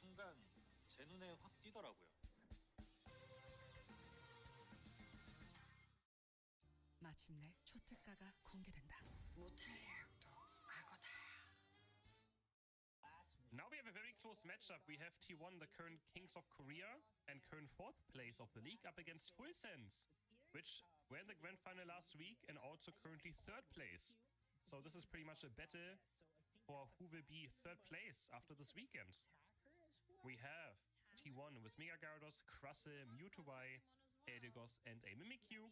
순간 제 눈에 확 띄더라고요. 마침내 초특가가 공개된다. 못할 예약도 알고다. Now we have a very close matchup. We have T1, the current Kings of Korea, and current 4th place of the league, up against Full Sense, which were in the grand final last week and also currently 3rd place. So this is pretty much a battle for who will be 3rd place after this weekend. We have T1 with Mega Gyarados, Crussel, Mewtwo-Y, Eldegoss, and a Mimikyu.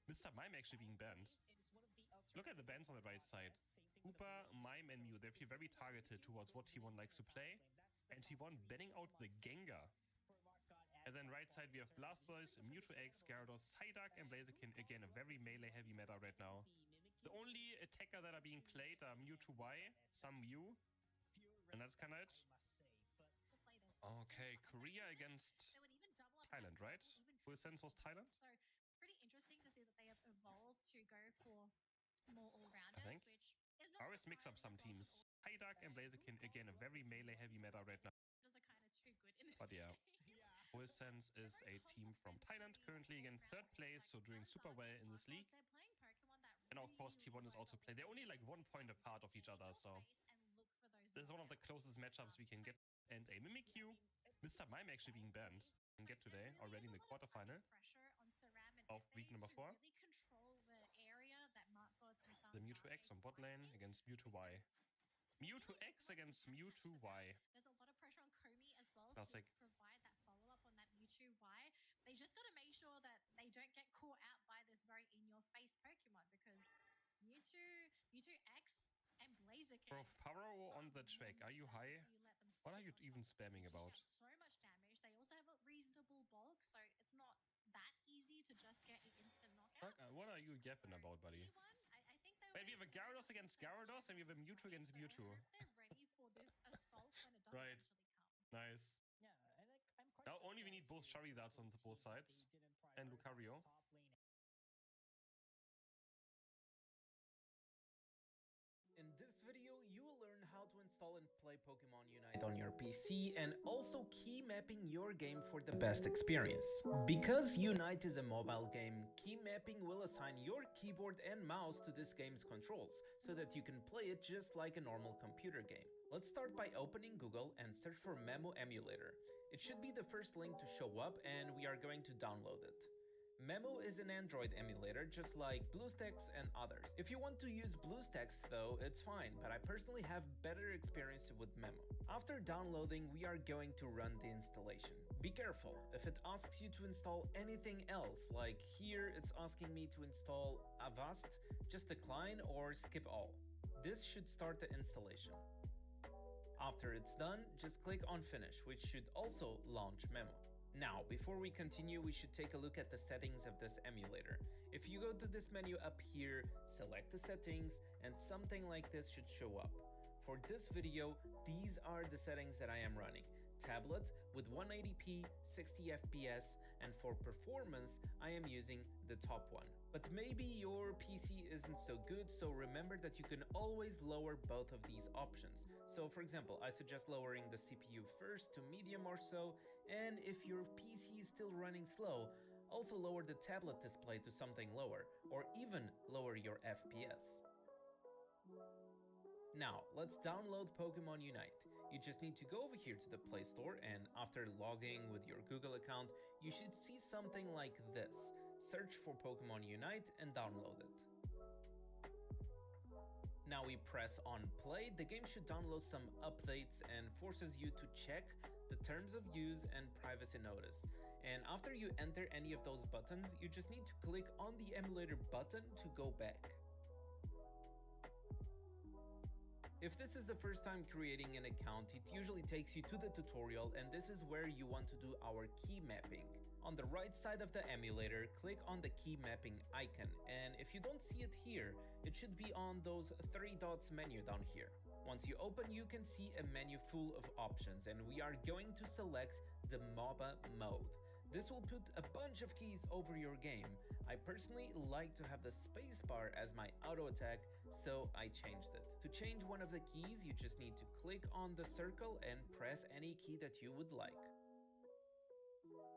Mr. Mime actually being banned. Look at the bans on the right side. Hooper, Mime, and Mew. They feel very targeted towards what T1 likes to play. And T1 banning out the Gengar. And then right side we have Blastoise, Mewtwo-X, Gyarados, Psyduck, and Blaziken. Again, a very melee-heavy meta right now. The only attacker that are being played are Mewtwo-Y, some Mew. And that's kind of it. Okay, Korea against Thailand, right? Full Sense was Thailand? So pretty interesting to see that they have evolved to go for more all-rounders, which is not always mix up some teams. Psyduck and Blaziken, again, a very melee-heavy meta right now. are kind of too good in this But yeah, game. Full Sense is a team from Thailand, currently again 3rd place, so doing super well in this league. And of course T1 is also playing. They're only like 1 point apart of each other, so this is one of the closest matchups we can get. And a Mimikyu, Mr. Mime actually being banned. Can get today already in the quarterfinal of week number 4. The Mewtwo-X on bot lane against Mewtwo-Y. Mewtwo-X against Mewtwo-Y. There's a lot of pressure on Komi as well Classic. to provide that follow-up on that Mewtwo-Y. They just got to make sure that they don't get caught out by this very in-your-face Pokemon, because Mewtwo-X and Blaziken. Bro, Pharaoh on the track. Are you high? What are you even spamming about? So much damage. They also have a reasonable bulk, so it's not that easy to just get an instant knockout. What are you yapping about, buddy? I think they Wait, we have a Gyarados against Gyarados, and we have a Mewtwo against Mewtwo. They're ready for this assault when it doesn't Right. actually come. Nice. Yeah, and I'm quite Now only we need both Charizards on the both sides. And Lucario. In this video, you will learn how to install and play Pokemon Unite on your PC and also key mapping your game for the best experience. Because Unite is a mobile game, key mapping will assign your keyboard and mouse to this game's controls, so that you can play it just like a normal computer game. Let's start by opening Google and search for Memo Emulator. It should be the first link to show up, and we are going to download it. Memo is an Android emulator just like BlueStacks and others. If you want to use BlueStacks though, it's fine, but I personally have better experience with Memo. After downloading, we are going to run the installation. Be careful, if it asks you to install anything else, like here it's asking me to install Avast, just decline or skip all. This should start the installation. After it's done, just click on Finish, which should also launch Memo. Now, before we continue, we should take a look at the settings of this emulator. If you go to this menu up here, select the settings, and something like this should show up. For this video, these are the settings that I am running. Tablet with 180p, 60 FPS, and for performance, I am using the top one. But maybe your PC isn't so good, so remember that you can always lower both of these options. So for example, I suggest lowering the CPU first to medium or so, and if your PC is still running slow, also lower the tablet display to something lower, or even lower your FPS. Now, let's download Pokemon Unite. You just need to go over here to the Play Store, and after logging with your Google account, you should see something like this. Search for Pokemon Unite and download it. Now we press on play. The game should download some updates and forces you to check the terms of use and privacy notice. And after you enter any of those buttons, you just need to click on the emulator button to go back. If this is the first time creating an account, it usually takes you to the tutorial, and this is where you want to do our key mapping. On the right side of the emulator, click on the key mapping icon, and if you don't see it here, it should be on those 3 dots menu down here. Once you open, you can see a menu full of options, and we are going to select the MOBA mode. This will put a bunch of keys over your game. I personally like to have the spacebar as my auto attack, so I changed it. To change one of the keys, you just need to click on the circle and press any key that you would like.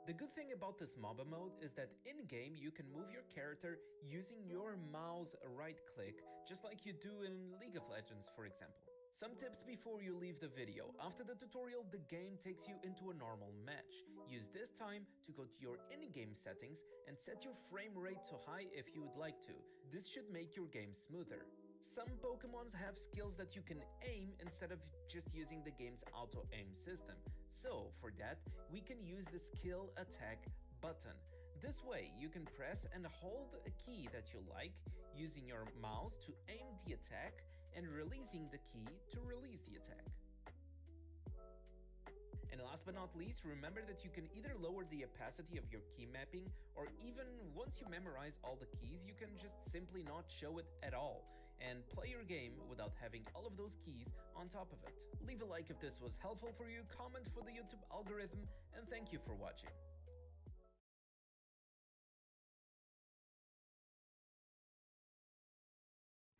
The good thing about this MOBA mode is that in-game you can move your character using your mouse right click, just like you do in League of Legends, for example. Some tips before you leave the video. After the tutorial, the game takes you into a normal match. Use this time to go to your in-game settings and set your frame rate to high if you would like to. This should make your game smoother. Some Pokemons have skills that you can aim instead of just using the game's auto-aim system. So for that, we can use the skill attack button. This way, you can press and hold a key that you like, using your mouse to aim the attack and releasing the key to release the attack. And last but not least, remember that you can either lower the opacity of your key mapping, or even once you memorize all the keys, you can just simply not show it at all and play your game without having all of those keys on top of it. Leave a like if this was helpful for you, comment for the YouTube algorithm, and thank you for watching.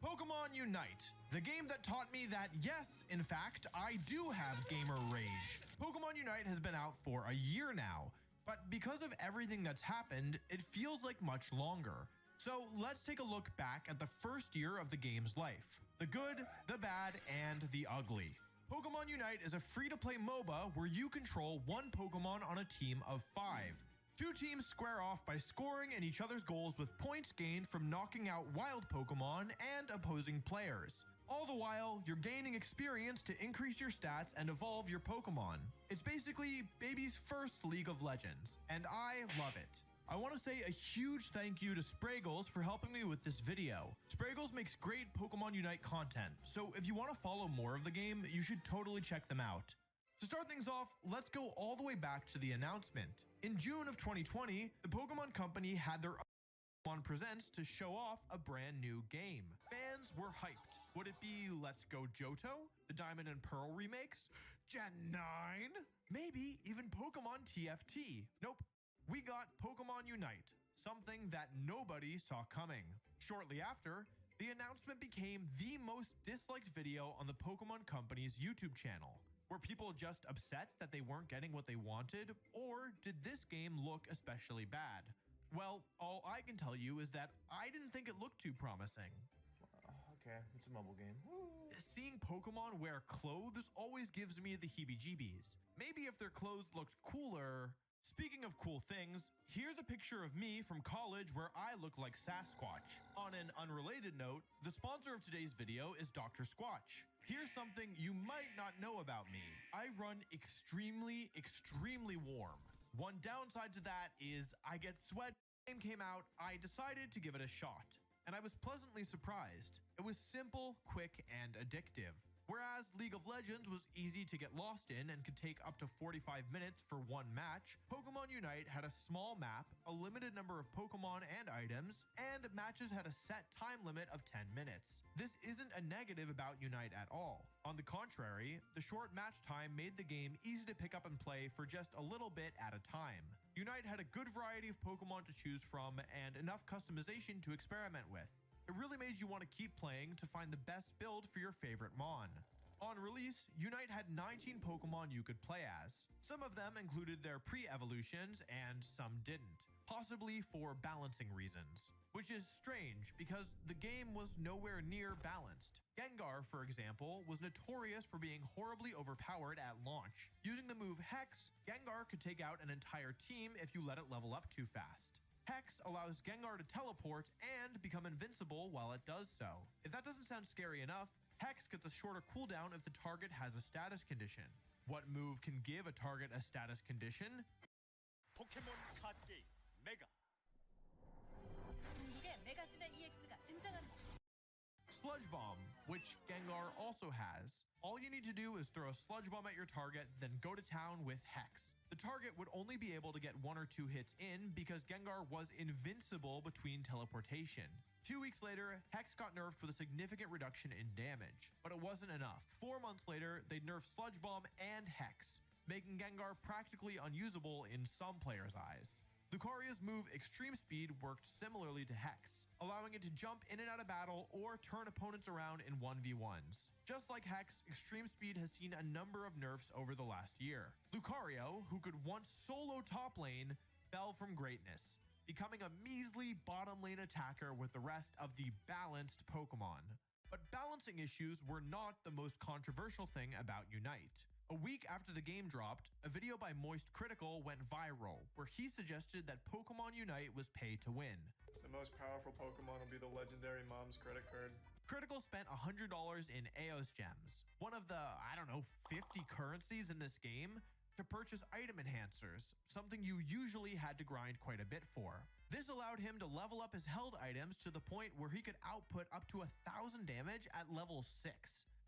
Pokemon Unite, the game that taught me that yes, in fact, I do have gamer rage. Pokemon Unite has been out for a year now, but because of everything that's happened, it feels like much longer. So let's take a look back at the first year of the game's life. The good, the bad, and the ugly. Pokemon Unite is a free-to-play MOBA where you control one Pokemon on a team of 5. 2 teams square off by scoring in each other's goals with points gained from knocking out wild Pokemon and opposing players. All the while, you're gaining experience to increase your stats and evolve your Pokemon. It's basically baby's first League of Legends, and I love it. I want to say a huge thank you to Spraggles for helping me with this video. Spraggles makes great Pokemon Unite content, so if you want to follow more of the game, you should totally check them out. To start things off, let's go all the way back to the announcement. In June of 2020, the Pokemon Company had their Pokemon Presents to show off a brand new game. Fans were hyped. Would it be Let's Go Johto? The Diamond and Pearl remakes? Gen 9? Maybe even Pokemon TFT. Nope. We got Pokemon Unite, something that nobody saw coming. Shortly after, the announcement became the most disliked video on the Pokemon Company's YouTube channel. Were people just upset that they weren't getting what they wanted, or did this game look especially bad? Well, all I can tell you is that I didn't think it looked too promising. Okay, it's a mobile game. Seeing Pokemon wear clothes always gives me the heebie-jeebies. Maybe if their clothes looked cooler. Speaking of cool things, here's a picture of me from college where I look like Sasquatch. On an unrelated note, the sponsor of today's video is Dr. Squatch. Here's something you might not know about me. I run extremely warm. One downside to that is I get sweat. When the game came out, I decided to give it a shot, and I was pleasantly surprised. It was simple, quick, and addictive. Whereas League of Legends was easy to get lost in and could take up to 45 minutes for one match, Pokemon Unite had a small map, a limited number of Pokemon and items, and matches had a set time limit of 10 minutes. This isn't a negative about Unite at all. On the contrary, the short match time made the game easy to pick up and play for just a little bit at a time. Unite had a good variety of Pokemon to choose from and enough customization to experiment with. It really made you want to keep playing to find the best build for your favorite Mon. On release, Unite had 19 Pokemon you could play as. Some of them included their pre-evolutions and some didn't, possibly for balancing reasons. Which is strange because the game was nowhere near balanced. Gengar, for example, was notorious for being horribly overpowered at launch. Using the move Hex, Gengar could take out an entire team if you let it level up too fast. Hex allows Gengar to teleport and become invincible while it does so. If that doesn't sound scary enough, Hex gets a shorter cooldown if the target has a status condition. What move can give a target a status condition? 포켓몬 카드 게임 메가. 중국에 메가진의 EX가 등장한다. Sludge Bomb, which Gengar also has. All you need to do is throw a Sludge Bomb at your target, then go to town with Hex. The target would only be able to get 1 or 2 hits in because Gengar was invincible between teleportation. 2 weeks later, Hex got nerfed with a significant reduction in damage, but it wasn't enough. 4 months later, they nerfed Sludge Bomb and Hex, making Gengar practically unusable in some players' eyes. Lucaria's move Extreme Speed worked similarly to Hex, allowing it to jump in and out of battle or turn opponents around in 1v1s. Just like Hex, Extreme Speed has seen a number of nerfs over the last year. Lucario, who could once solo top lane, fell from greatness, becoming a measly bottom lane attacker with the rest of the balanced Pokemon. But balancing issues were not the most controversial thing about Unite. A week after the game dropped, a video by Moist Critical went viral, where he suggested that Pokemon Unite was pay to win. The most powerful Pokemon will be the legendary Mom's credit card. Critical spent $100 in Eos Gems, one of the, 50 currencies in this game, to purchase item enhancers, something you usually had to grind quite a bit for. This allowed him to level up his held items to the point where he could output up to 1,000 damage at level 6.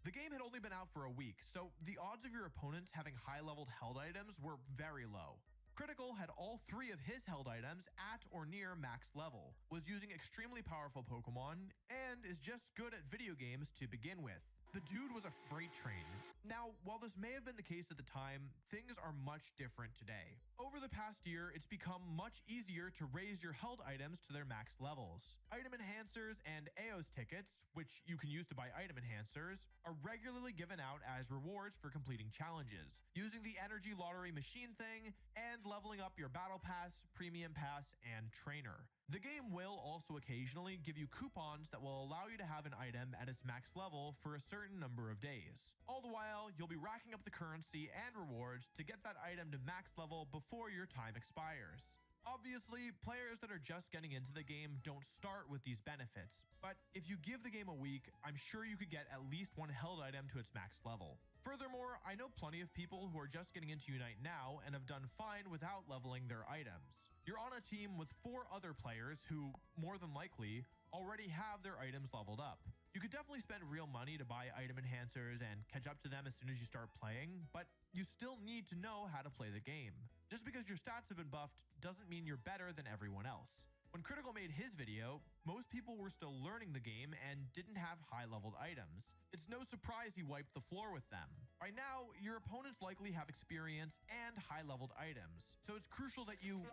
The game had only been out for a week, so the odds of your opponents having high-leveled held items were very low. Critical had all 3 of his held items at or near max level, was using extremely powerful Pokemon, and is just good at video games to begin with. The dude was a freight train. Now, while this may have been the case at the time, things are much different today. Over the past year, it's become much easier to raise your held items to their max levels. Item enhancers and Eos tickets, which you can use to buy item enhancers, are regularly given out as rewards for completing challenges, using the energy lottery machine thing, and leveling up your battle pass, premium pass, and trainer. The game will also occasionally give you coupons that will allow you to have an item at its max level for a certain number of days. All the while, you'll be racking up the currency and rewards to get that item to max level before your time expires. Obviously, players that are just getting into the game don't start with these benefits, but if you give the game a week, I'm sure you could get at least 1 held item to its max level. Furthermore, I know plenty of people who are just getting into Unite now and have done fine without leveling their items. You're on a team with 4 other players who, more than likely, already have their items leveled up. You could definitely spend real money to buy item enhancers and catch up to them as soon as you start playing, but you still need to know how to play the game. Just because your stats have been buffed doesn't mean you're better than everyone else. When Critical made his video, most people were still learning the game and didn't have high-leveled items. It's no surprise he wiped the floor with them. By now, your opponents likely have experience and high-leveled items, so it's crucial that you...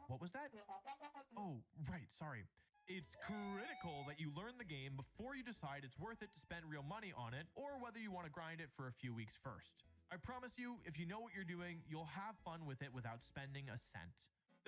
What was that? Oh, right, sorry. It's critical that you learn the game before you decide it's worth it to spend real money on it, or whether you want to grind it for a few weeks first. I promise you, if you know what you're doing, you'll have fun with it without spending a cent.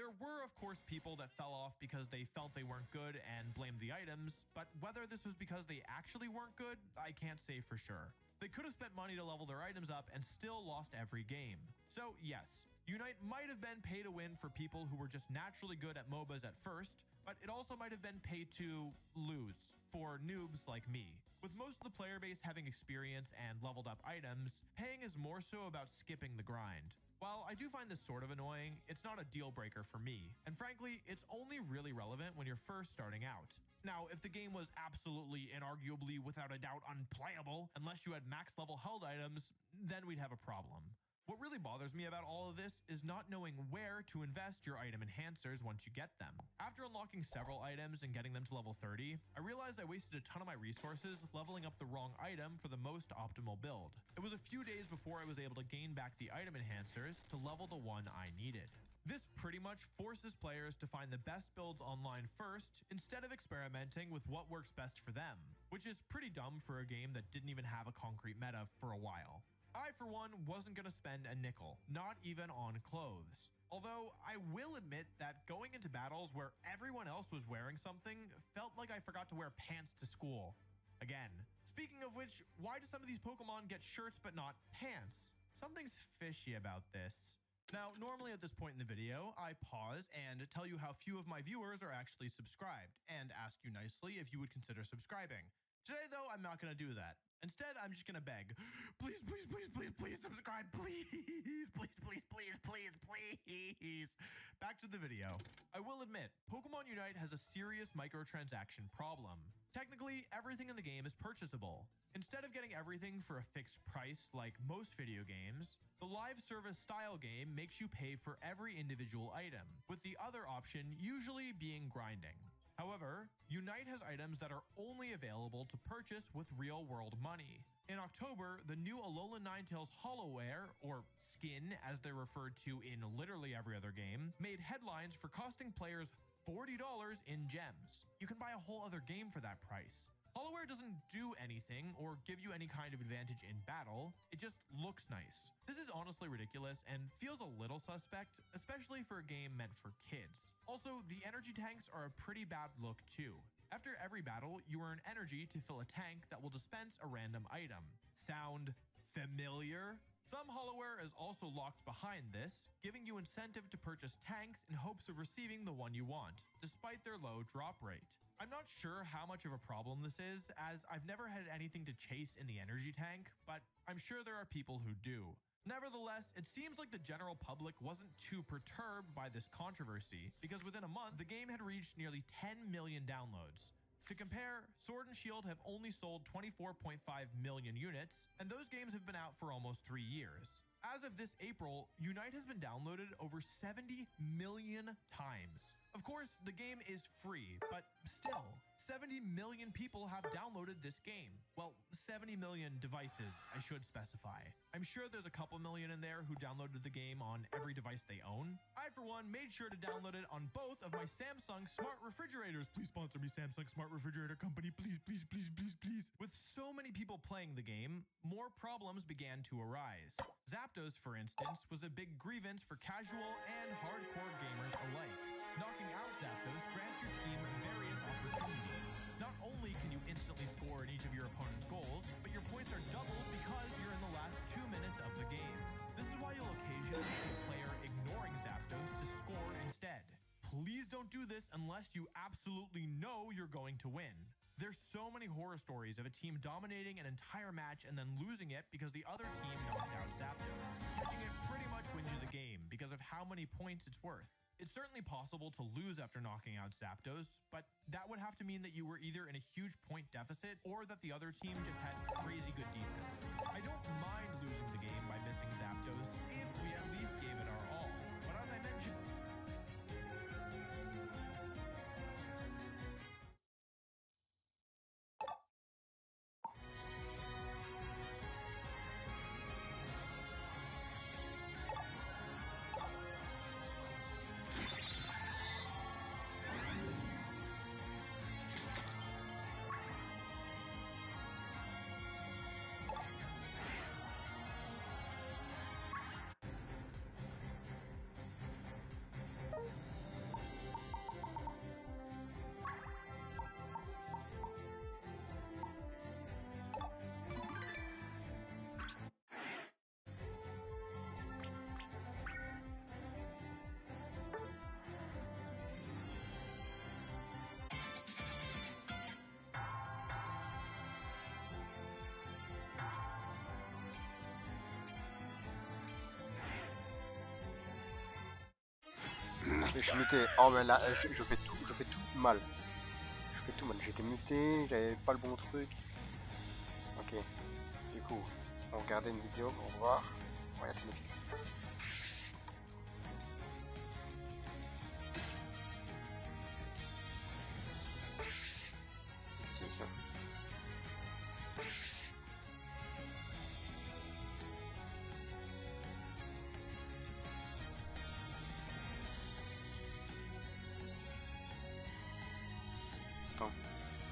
There were, of course, people that fell off because they felt they weren't good and blamed the items, but whether this was because they actually weren't good, I can't say for sure. They could have spent money to level their items up and still lost every game. So yes, Unite might have been pay to win for people who were just naturally good at MOBAs at first, but it also might have been pay to lose for noobs like me. With most of the player base having experience and leveled up items, paying is more so about skipping the grind. While I do find this sort of annoying, it's not a deal breaker for me, and frankly, it's only really relevant when you're first starting out. Now, if the game was absolutely and arguably without a doubt unplayable, unless you had max level held items, then we'd have a problem. What really bothers me about all of this is not knowing where to invest your item enhancers once you get them. After unlocking several items and getting them to level 30, I realized I wasted a ton of my resources leveling up the wrong item for the most optimal build. It was a few days before I was able to gain back the item enhancers to level the one I needed. This pretty much forces players to find the best builds online first instead of experimenting with what works best for them, which is pretty dumb for a game that didn't even have a concrete meta for a while. I, for one, wasn't going to spend a nickel, not even on clothes. Although I will admit that going into battles where everyone else was wearing something felt like I forgot to wear pants to school. Again, speaking of which, why do some of these Pokemon get shirts but not pants? Something's fishy about this. Now, normally at this point in the video, I pause and tell you how few of my viewers are actually subscribed, and ask you nicely if you would consider subscribing. Today, though, I'm not going to do that. Instead, I'm just going to beg, please, please, please, please, please subscribe, please, please, please, please, please, please. Back to the video. I will admit, Pokemon Unite has a serious microtransaction problem. Technically, everything in the game is purchasable. Instead of getting everything for a fixed price like most video games, the live service style game makes you pay for every individual item, with the other option usually being grinding. However, Unite has items that are only available to purchase with real-world money. In October, the new Alolan Ninetales Hollowware, or skin as they're referred to in literally every other game, made headlines for costing players $40 in gems. You can buy a whole other game for that price. Hollowware doesn't do anything or give you any kind of advantage in battle, it just looks nice. This is honestly ridiculous and feels a little suspect, especially for a game meant for kids. Also, the energy tanks are a pretty bad look too. After every battle, you earn energy to fill a tank that will dispense a random item. Sound familiar? Some Hollowware is also locked behind this, giving you incentive to purchase tanks in hopes of receiving the one you want, despite their low drop rate. I'm not sure how much of a problem this is, as I've never had anything to chase in the energy tank, but I'm sure there are people who do. Nevertheless, it seems like the general public wasn't too perturbed by this controversy, because within a month, the game had reached nearly 10 million downloads. To compare, Sword and Shield have only sold 24.5 million units, and those games have been out for almost 3 years. As of this April, Unite has been downloaded over 70 million times. Of course, the game is free, but still, 70 million people have downloaded this game. Well, 70 million devices, I should specify. I'm sure there's a couple million in there who downloaded the game on every device they own. I, for one, made sure to download it on both of my Samsung smart refrigerators. Please sponsor me, Samsung Smart Refrigerator Company. Please, please, please, please, please. With so many people playing the game, more problems began to arise. Zapdos, for instance, was a big grievance for casual and hardcore gamers alike. Knocking out Zapdos grants your team various opportunities. Not only can you instantly score in each of your opponent's goals, but your points are doubled because you're in the last 2 minutes of the game. This is why you'll occasionally see a player ignoring Zapdos to score instead. Please don't do this unless you absolutely know you're going to win. There's so many horror stories of a team dominating an entire match and then losing it because the other team knocked out Zapdos, making it pretty much win you the game because of how many points it's worth. It's certainly possible to lose after knocking out Zapdos, but that would have to mean that you were either in a huge point deficit or that the other team just had crazy good defense. I don't mind losing the game by missing Zapdos if we at least gave it our all. But as I mentioned, Je suis muté. Oh mais là, je fais tout mal. Je fais tout mal. J'étais muté, j'avais pas le bon truc. Ok. Du coup, on regardait une vidéo pour voir. Ouais, la Netflix. Destination. Attends.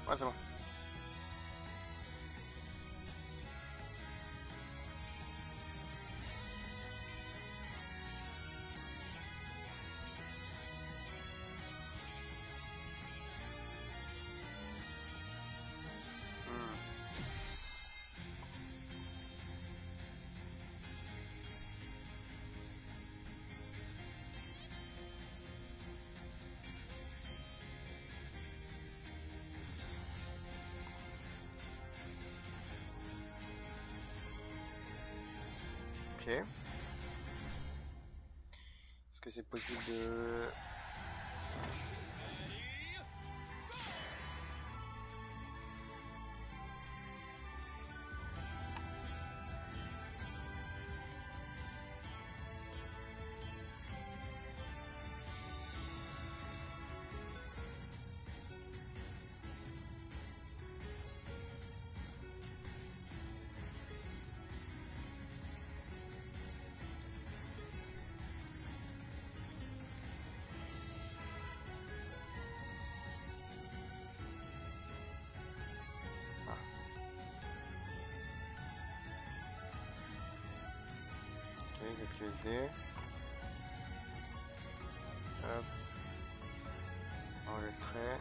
Ouais, c'est bon. Ok. Est-ce que c'est possible de... ZQSD. Hop. Enregistrer.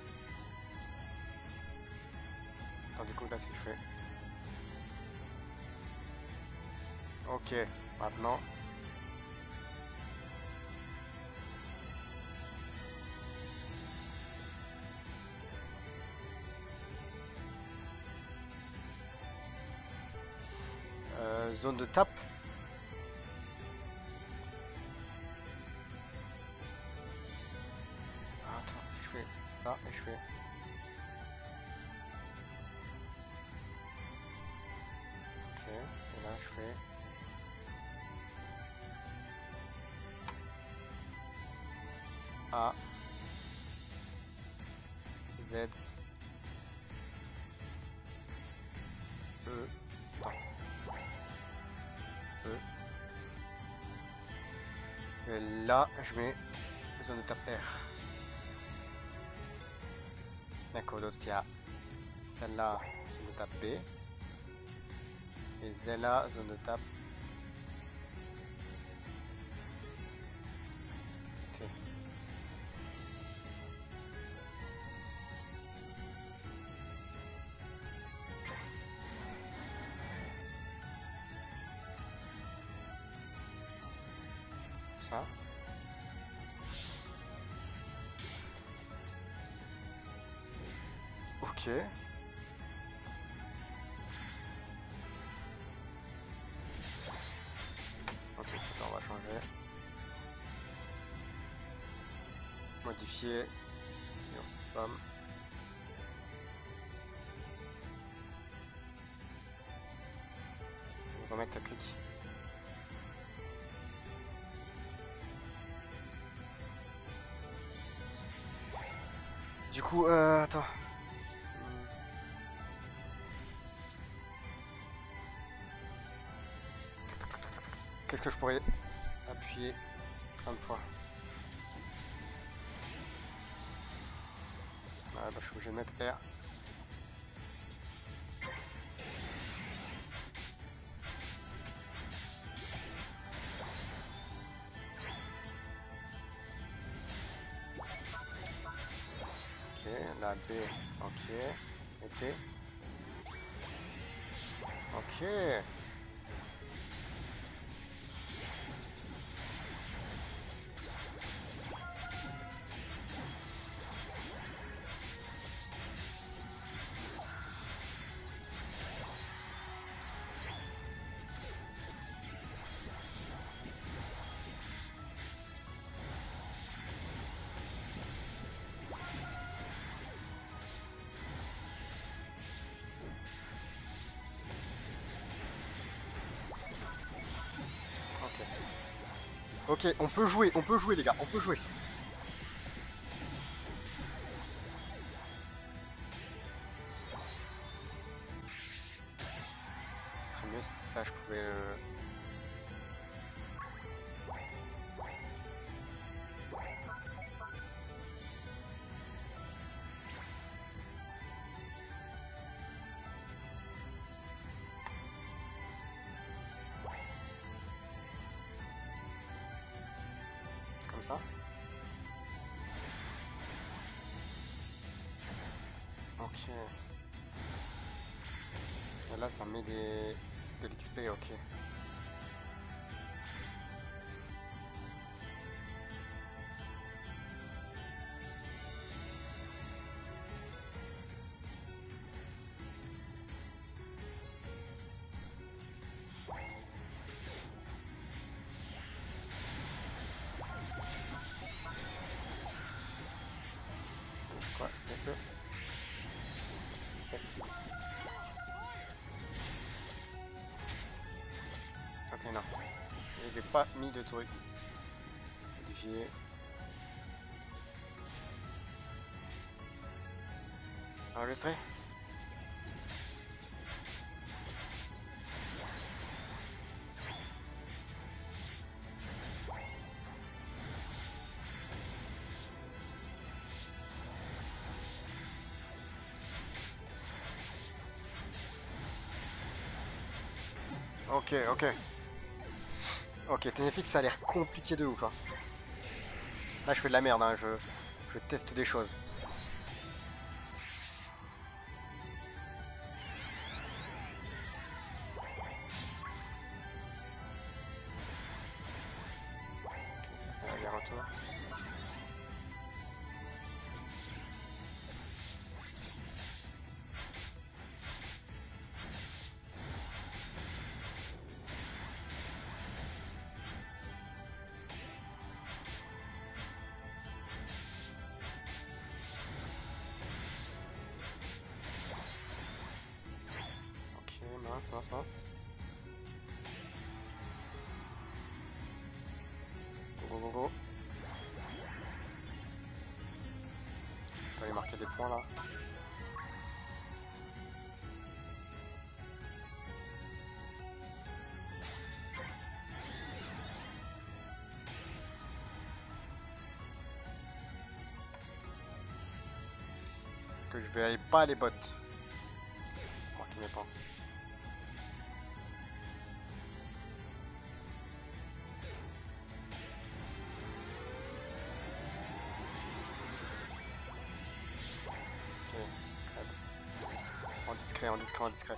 Attends, du coup, là, c'est fait. Ok, maintenant. Zone de tape. Attends, si je fais ça et je fais... Ok, et là je fais... A, Z, E, E. Et là, je mets zone de tape R. D'accord, d'autres, il y a celle-là, zone de tape B. Et celle-là, zone de tape T. Ça. Ok. Ok, attends, on va changer. Modifier. Et bam. On va mettre ta clic. Du coup, attends. Qu'est-ce que je pourrais appuyer plein de fois? Ouais, bah, je suis obligé de mettre R. Ok, la B, ok. Et T. Ok. Ok, on peut jouer les gars, on peut jouer. Ce serait mieux si ça je pouvais... Comme ça. Ok. Et là ça met de l'XP, ok. C'est quoi? C'est que... Ok, non. Et j'ai pas mis de truc. Modifier. Enregistrer. Ok, ok. Ok, TNFX ça a l'air compliqué de ouf. Hein. Là je fais de la merde, hein. Je teste des choses. Ok, ça fait aller-retour. Mince. Go. Je peux aller marquer des points là. Est-ce que je vais aller pas les bots? Marquer mes points. En discret.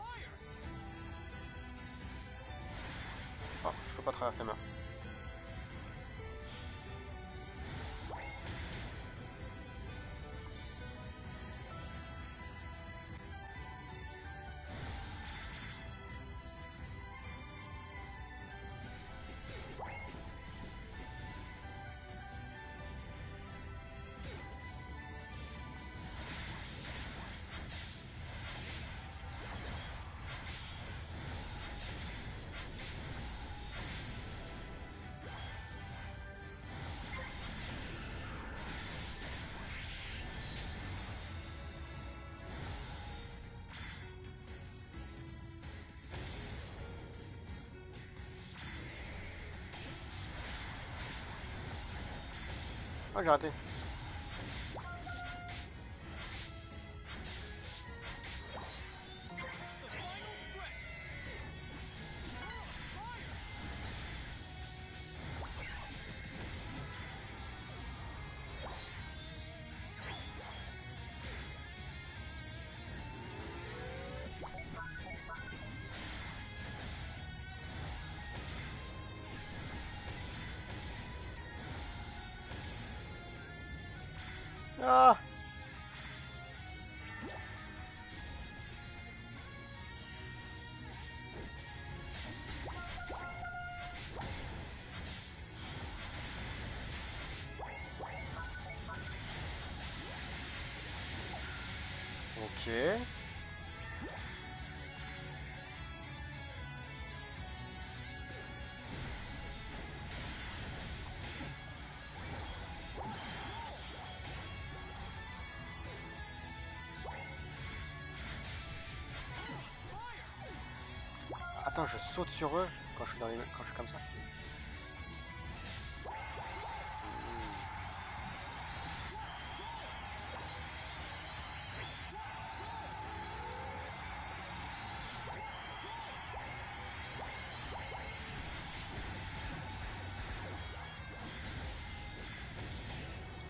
Oh, je peux pas traverser ma. Oh, j'ai raté. Ah! Ok. Attends, je saute sur eux quand je suis dans les... quand je suis comme ça.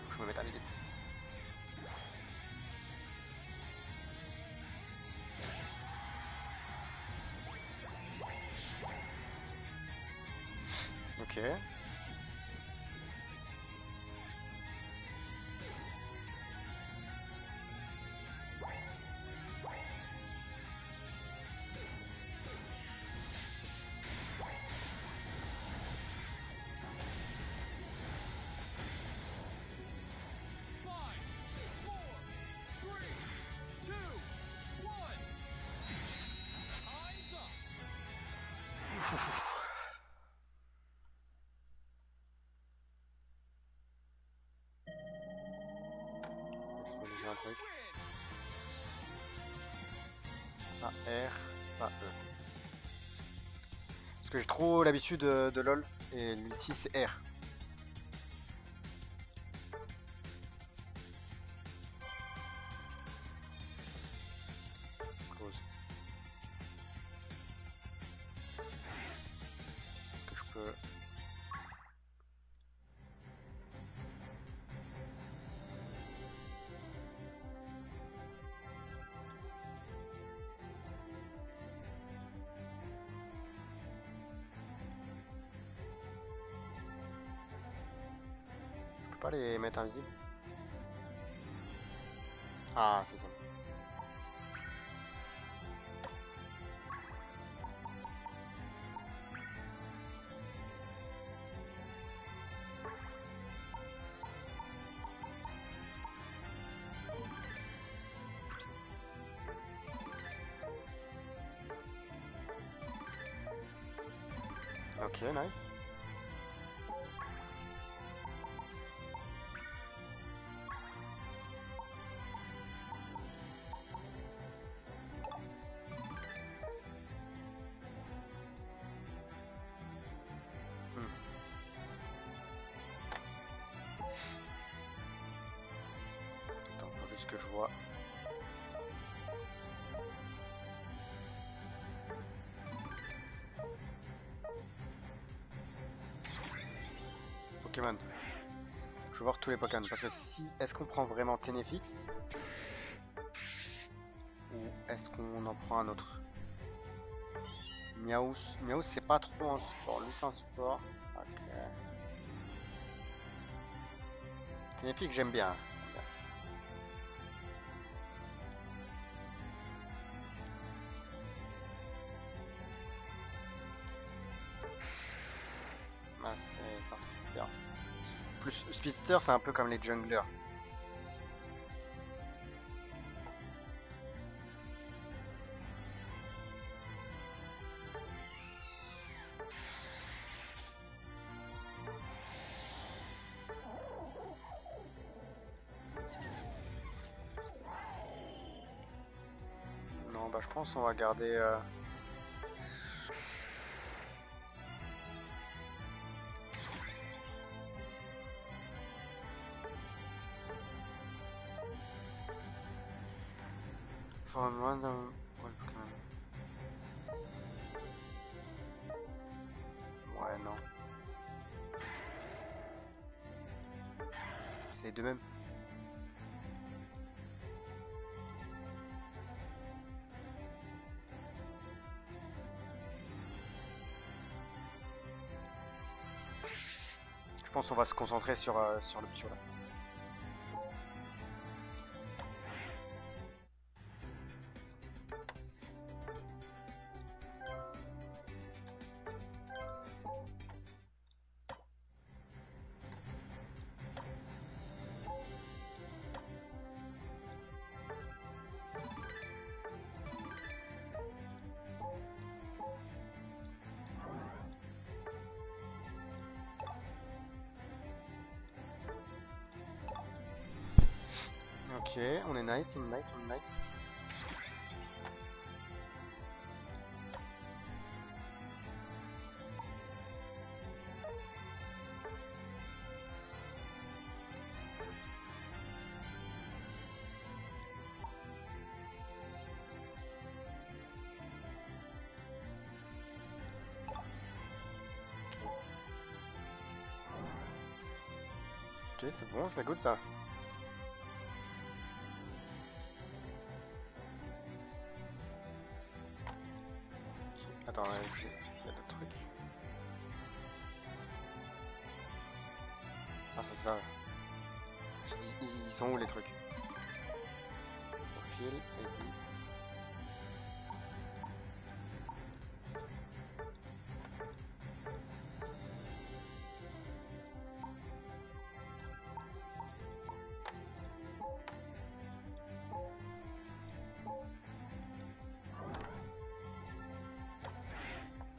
Faut que je me mette à l'aider. Ok. Un truc. Ça R, ça E. Parce que j'ai trop l'habitude de LoL et l'ulti c'est R. Close. Est-ce que je peux... pas les mettre invisibles. Ah, c'est ça. Ok, nice. Ce que je vois. Pokémon. Je veux voir tous les Pokémon parce que si est-ce qu'on prend vraiment Ténéfix ou est-ce qu'on en prend un autre? Miaus. Miaus c'est pas trop un support. Lui c'est un support. Ok. Ténéfix j'aime bien. Ah, c'est un speedster. Plus speedster, c'est un peu comme les junglers. Non, bah je pense qu'on va garder. Ouais, non. C'est de même. Je pense qu'on va se concentrer sur le Pio là. Ok, on est nice, on est nice, on est nice. Ok, c'est bon, ça goûte ça. Ok, attends, il y a d'autres trucs. Ah, c'est ça. Je dis, ils sont où les trucs? Profil, edit.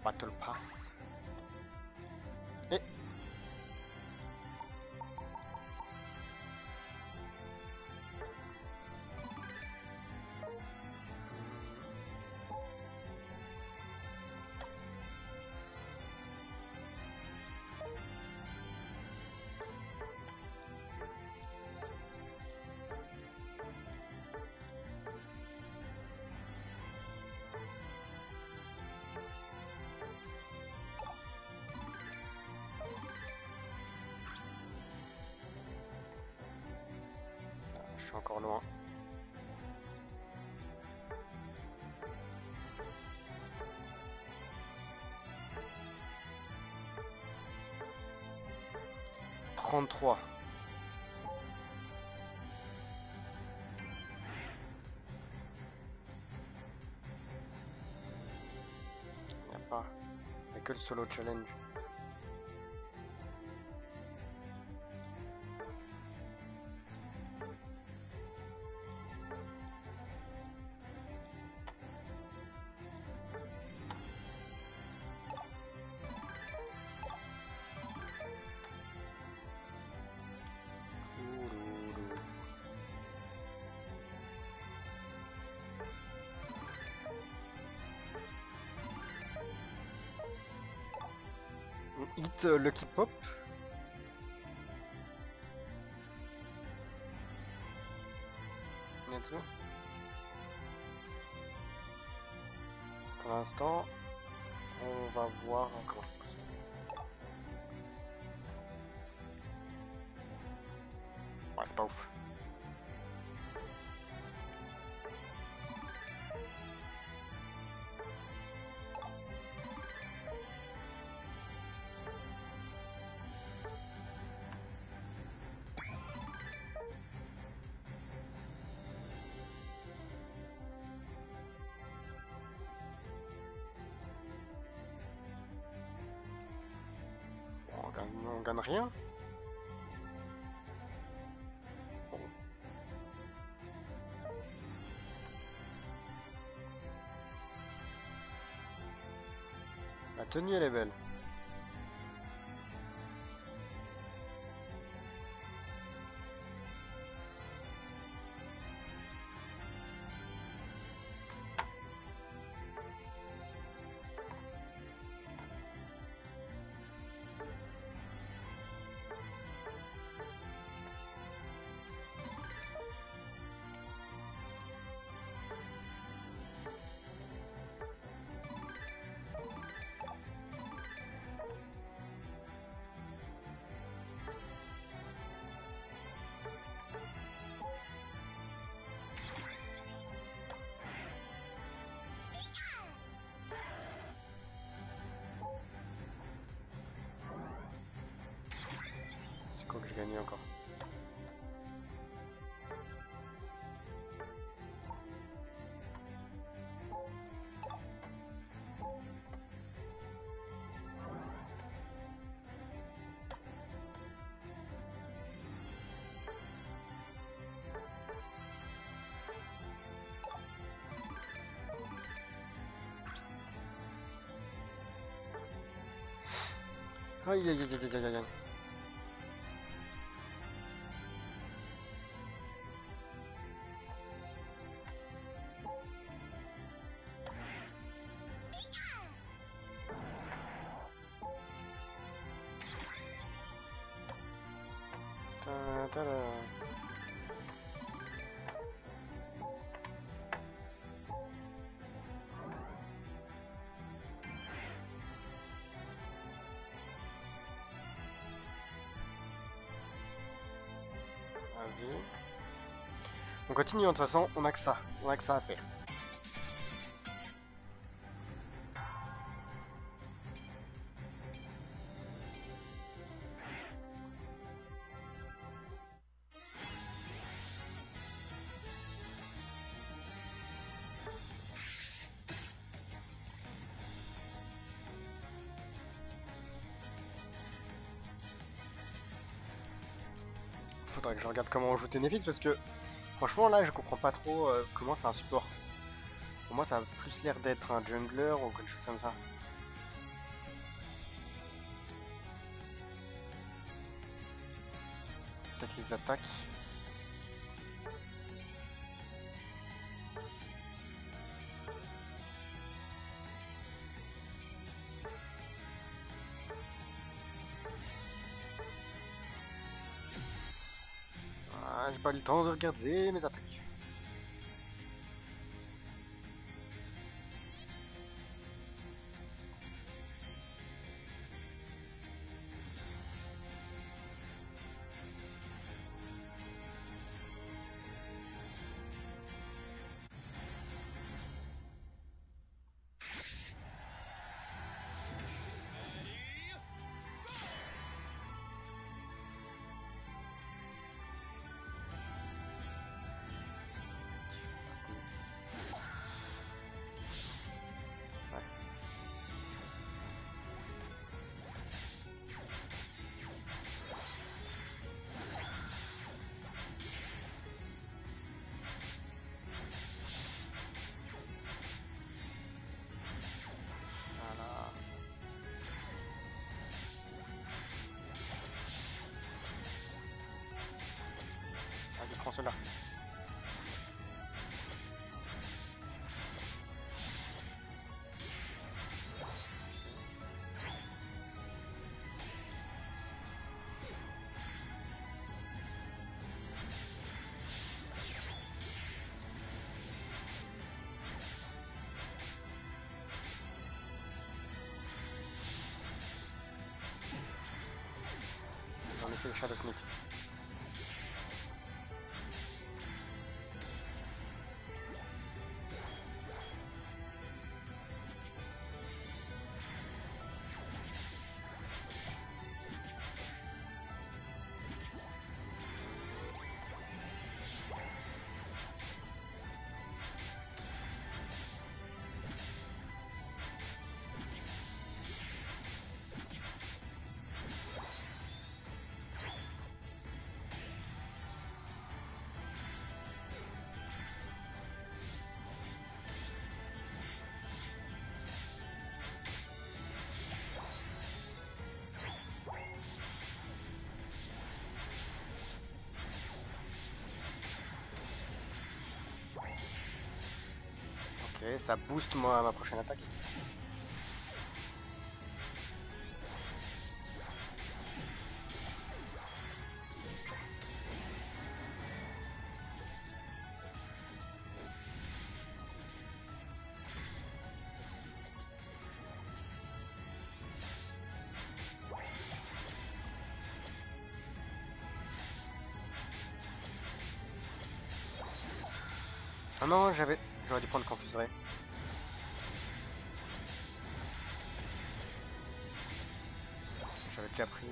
Battle Pass. Et je suis encore loin. C'est 33. Il n'y a pas. Il n'y a que le solo challenge. Hit Lucky Pop. Let's go. Pour l'instant, on va voir comment ça se passe. Ouais, c'est pas ouf. On gagne rien. Bon. La tenue elle est belle. C'est quoi que j'ai gagné encore? Aïe aïe aïe aïe aïe aïe aïe. Ta-da. Vas-y. On continue, de toute façon, on a que ça. On a que ça à faire. Faudrait que je regarde comment on joue Ténéfix parce que franchement là je comprends pas trop comment c'est un support. Pour moi ça a plus l'air d'être un jungler ou quelque chose comme ça. Peut-être les attaques. Ah, j'ai pas eu le temps de regarder mes attaques. Vas-y, prends cela. On essaie le Shadow Sneak. Ok, ça booste moi ma prochaine attaque. Ah non, j'aurais dû prendre Confuserai. J'avais déjà pris.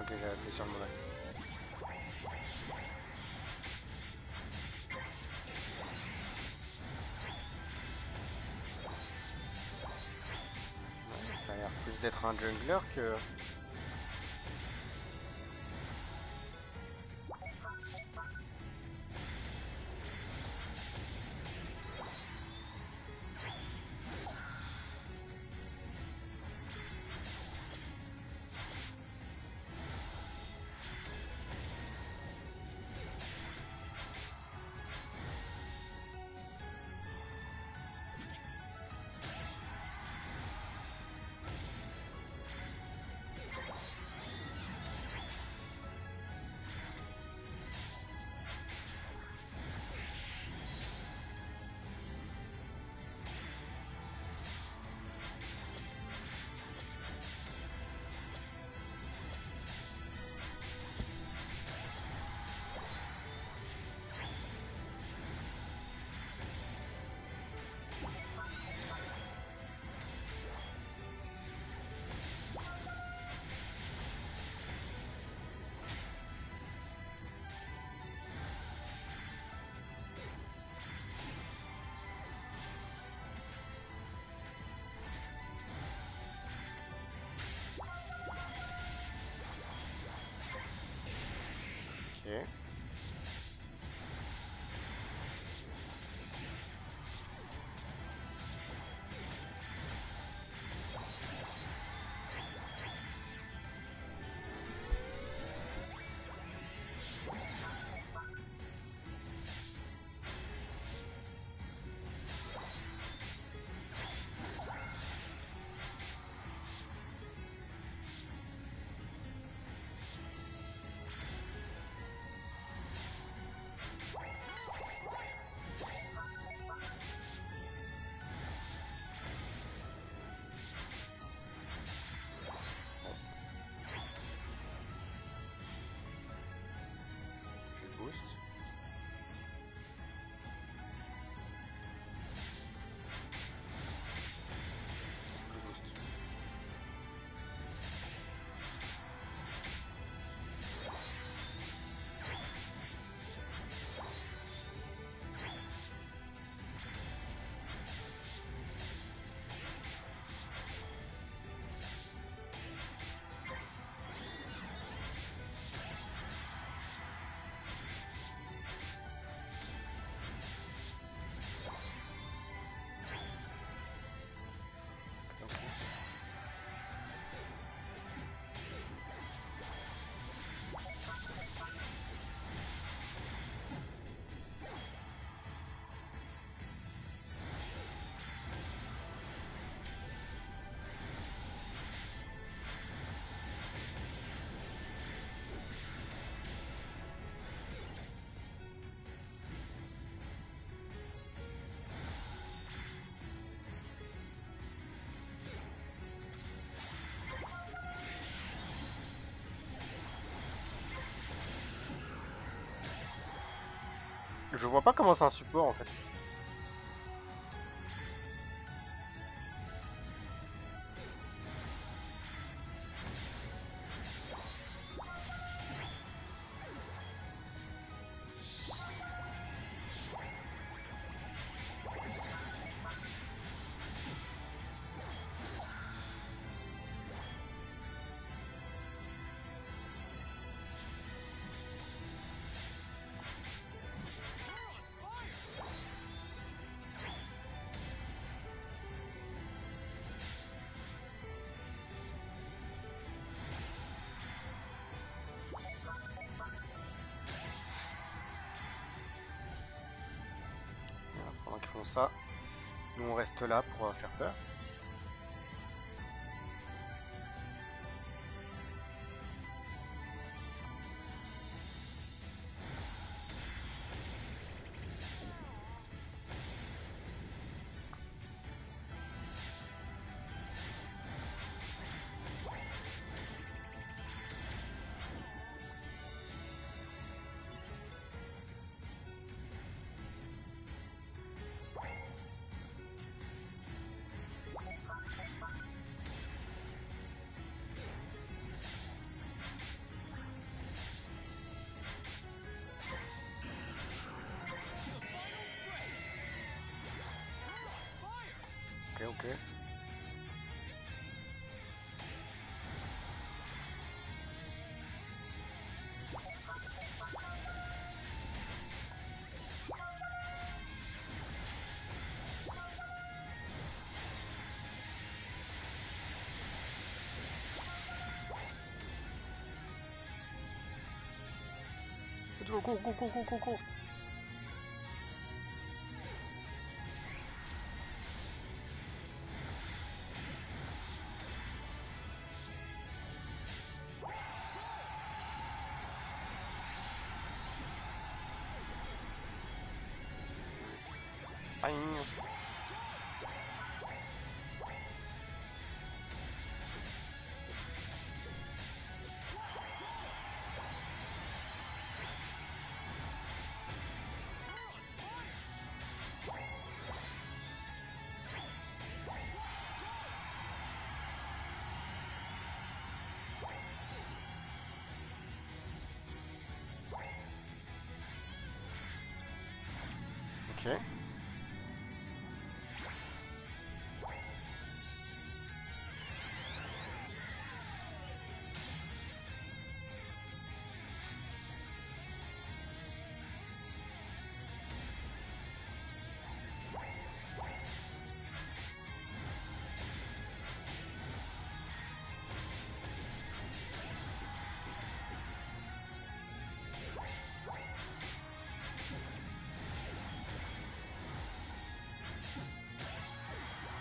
Ok, j'ai appuyé sur le mauvais. Ouais, ça a l'air plus d'être un jungler que... Ok. Boost. Le boost. Je vois pas comment c'est un support en fait. Pendant qu'ils font ça, nous on reste là pour faire peur. Ok. Let's go, go. Bang. Ok.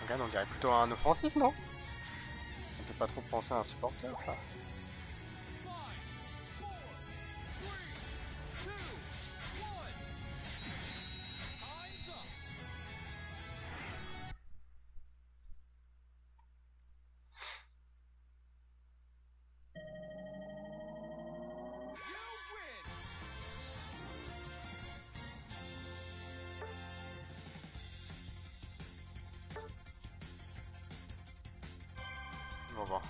Regarde, on dirait plutôt un offensif, non? Ça fait pas trop penser à un supporter, ça. On va voir.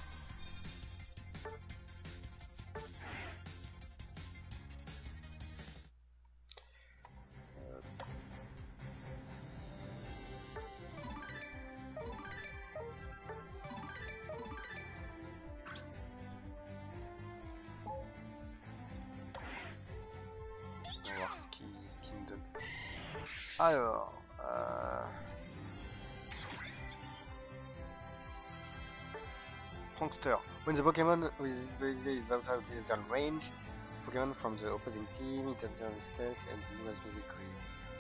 On va voir ce qu'il me donne. Alors, Prankster. When the Pokemon with this ability is outside of visual range, Pokemon from the opposing team it observes stealth and moves mimicry.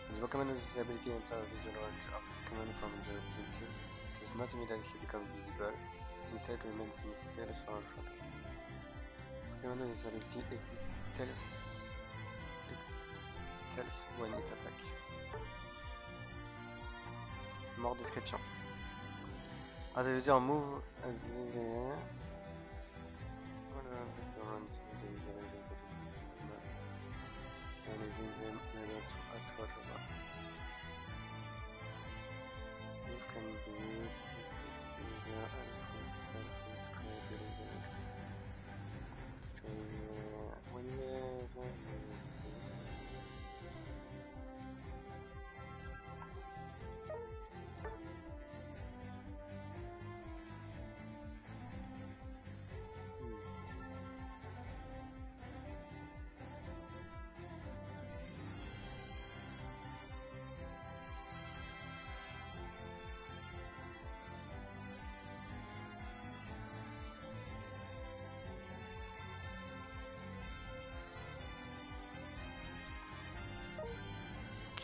When the Pokemon with this ability outside of visual range of Pokemon from the opposing team, it does not immediately become visible. It instead remains in stealth for a short. Pokemon with this ability exists stealth when it attacks. More description. As a user move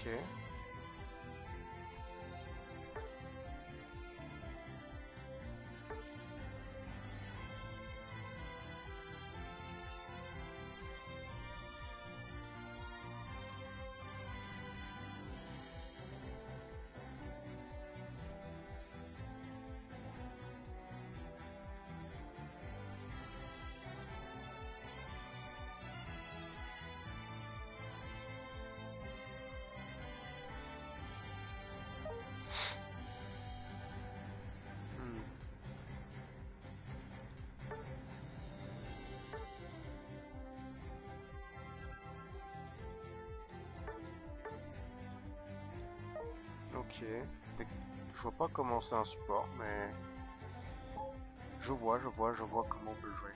Ok. Ok. Mais je vois pas comment c'est un support, mais je vois comment on peut le jouer.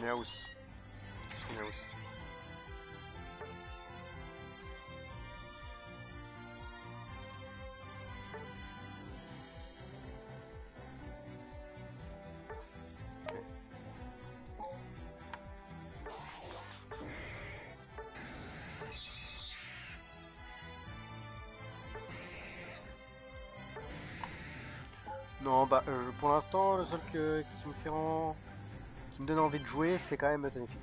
Meowth. C'est Meowth. Ok. Non, bah pour l'instant, le seul qui me fait qui me donne envie de jouer, c'est quand même Tonific.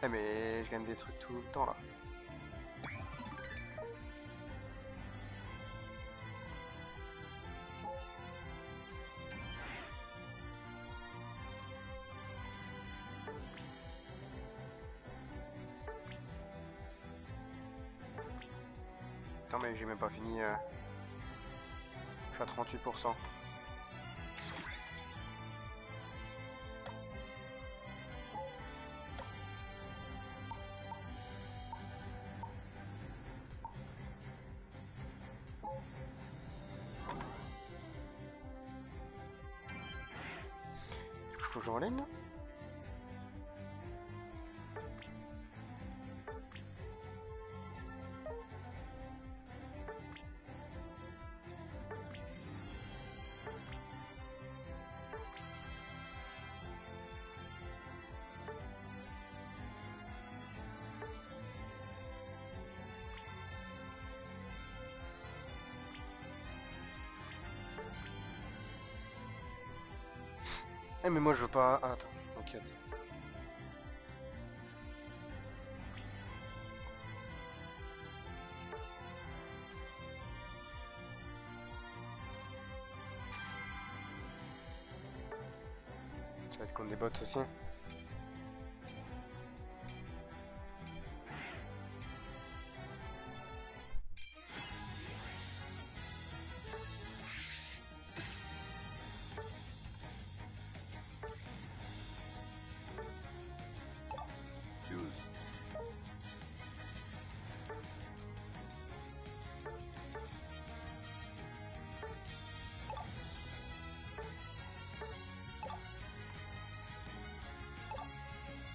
Eh mais je gagne des trucs tout le temps là. Attends, mais j'ai même pas fini. Je suis à 38%. Faut que je joue en ligne là? Eh mais moi je veux pas... Ah, attends, ok. Ça va être contre des bots aussi.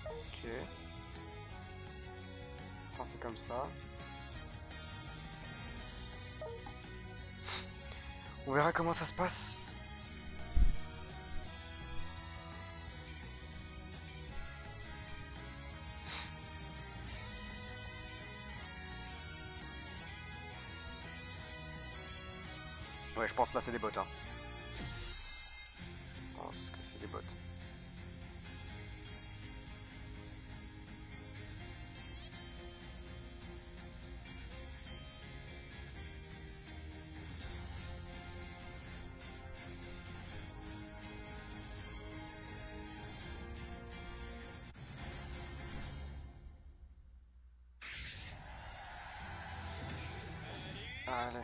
Ok. Enfin, c'est comme ça. On verra comment ça se passe. Ouais, je pense là c'est des bots. Hein. Je pense que c'est des bots. Allez.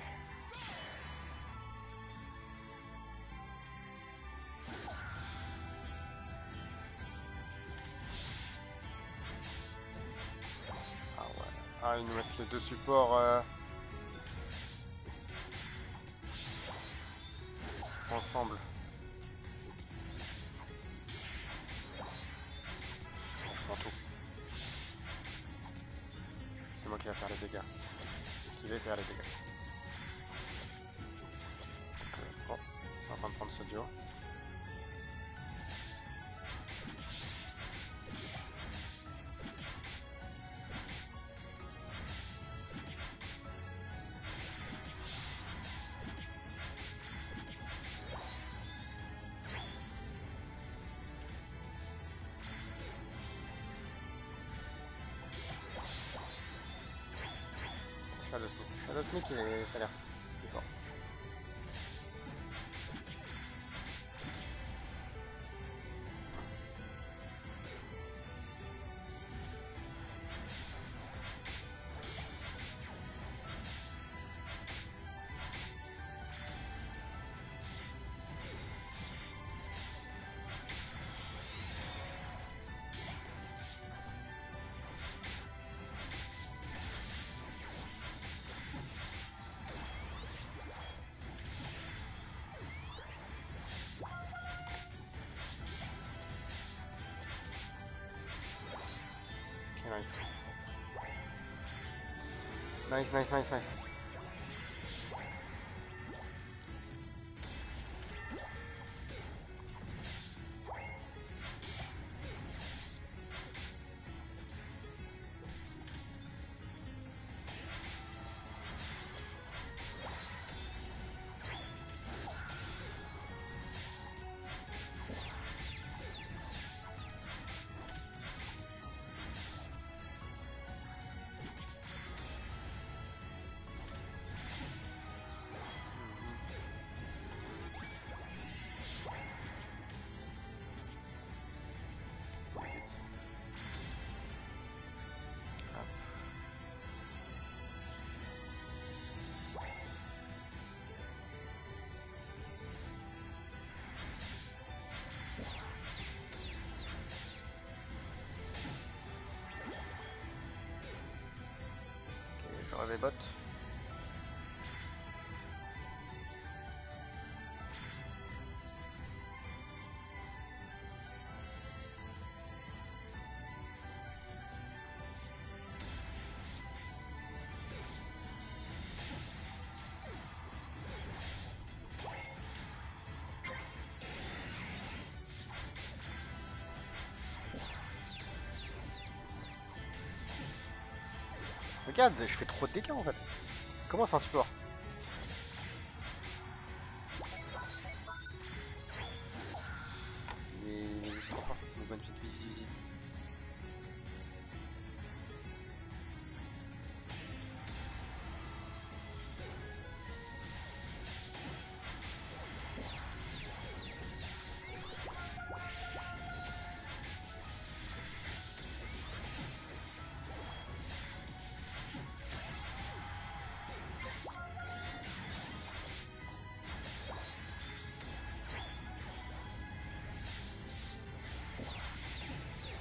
Ah ouais. Ah, ils nous mettent les deux supports ensemble. Je prends tout. C'est moi qui vais faire les dégâts. Qui vais faire les dégâts. Bon, c'est en train de prendre ce duo. Shadow Sneak. Shadow Sneak, ça a l'air plus fort. Nice. Nice, nice, nice, nice. Réveil bot. Regarde, je fais trop de dégâts en fait. Comment c'est un support? Il est juste trop fort. Une bonne petite visite.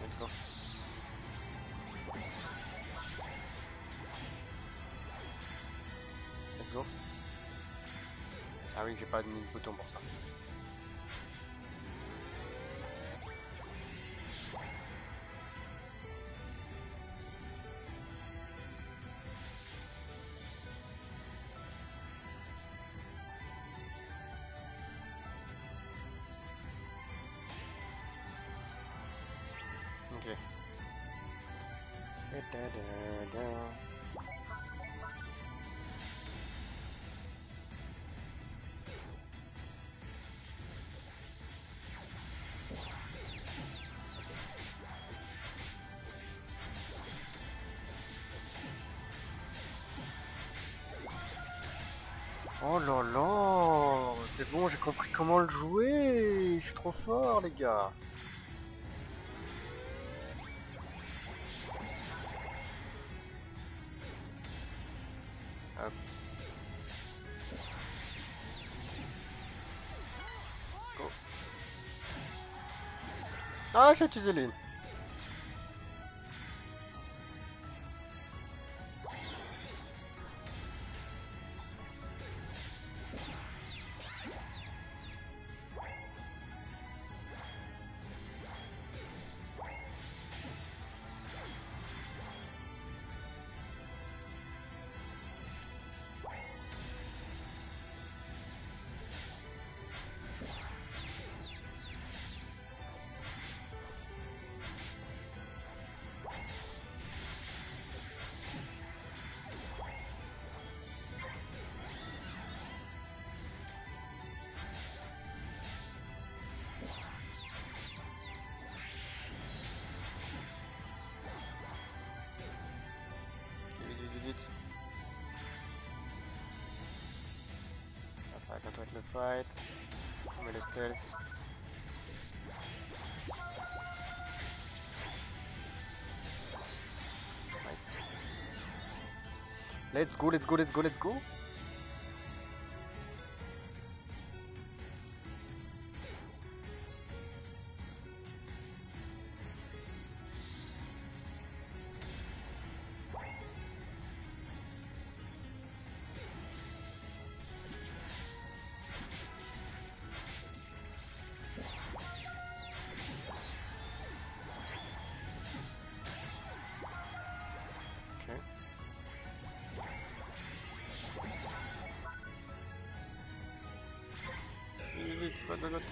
Let's go. Let's go. Ah oui, j'ai pas mis de bouton pour ça. Ok. Oh là là, c'est bon, j'ai compris comment le jouer. Je suis trop fort, les gars. Hop. Go. Ah, j'ai utilisé l'une. Vite. Ah, ça va bientôt être le fight. On met le stealth. Nice. Let's go, let's go, let's go, let's go. Vite, pas de l'autre.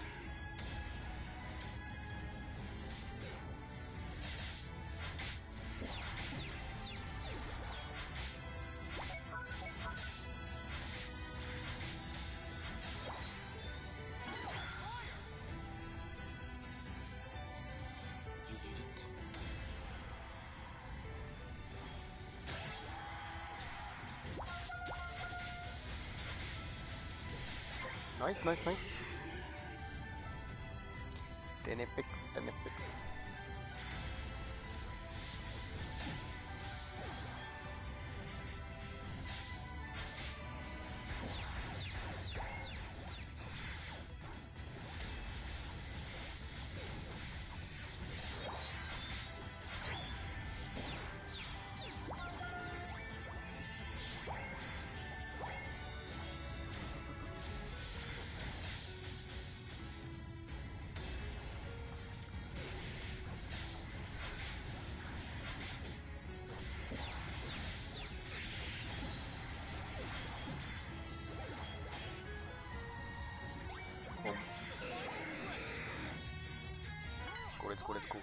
Nice, nice, nice. Tenepix, Tenepix. let's go, let's go.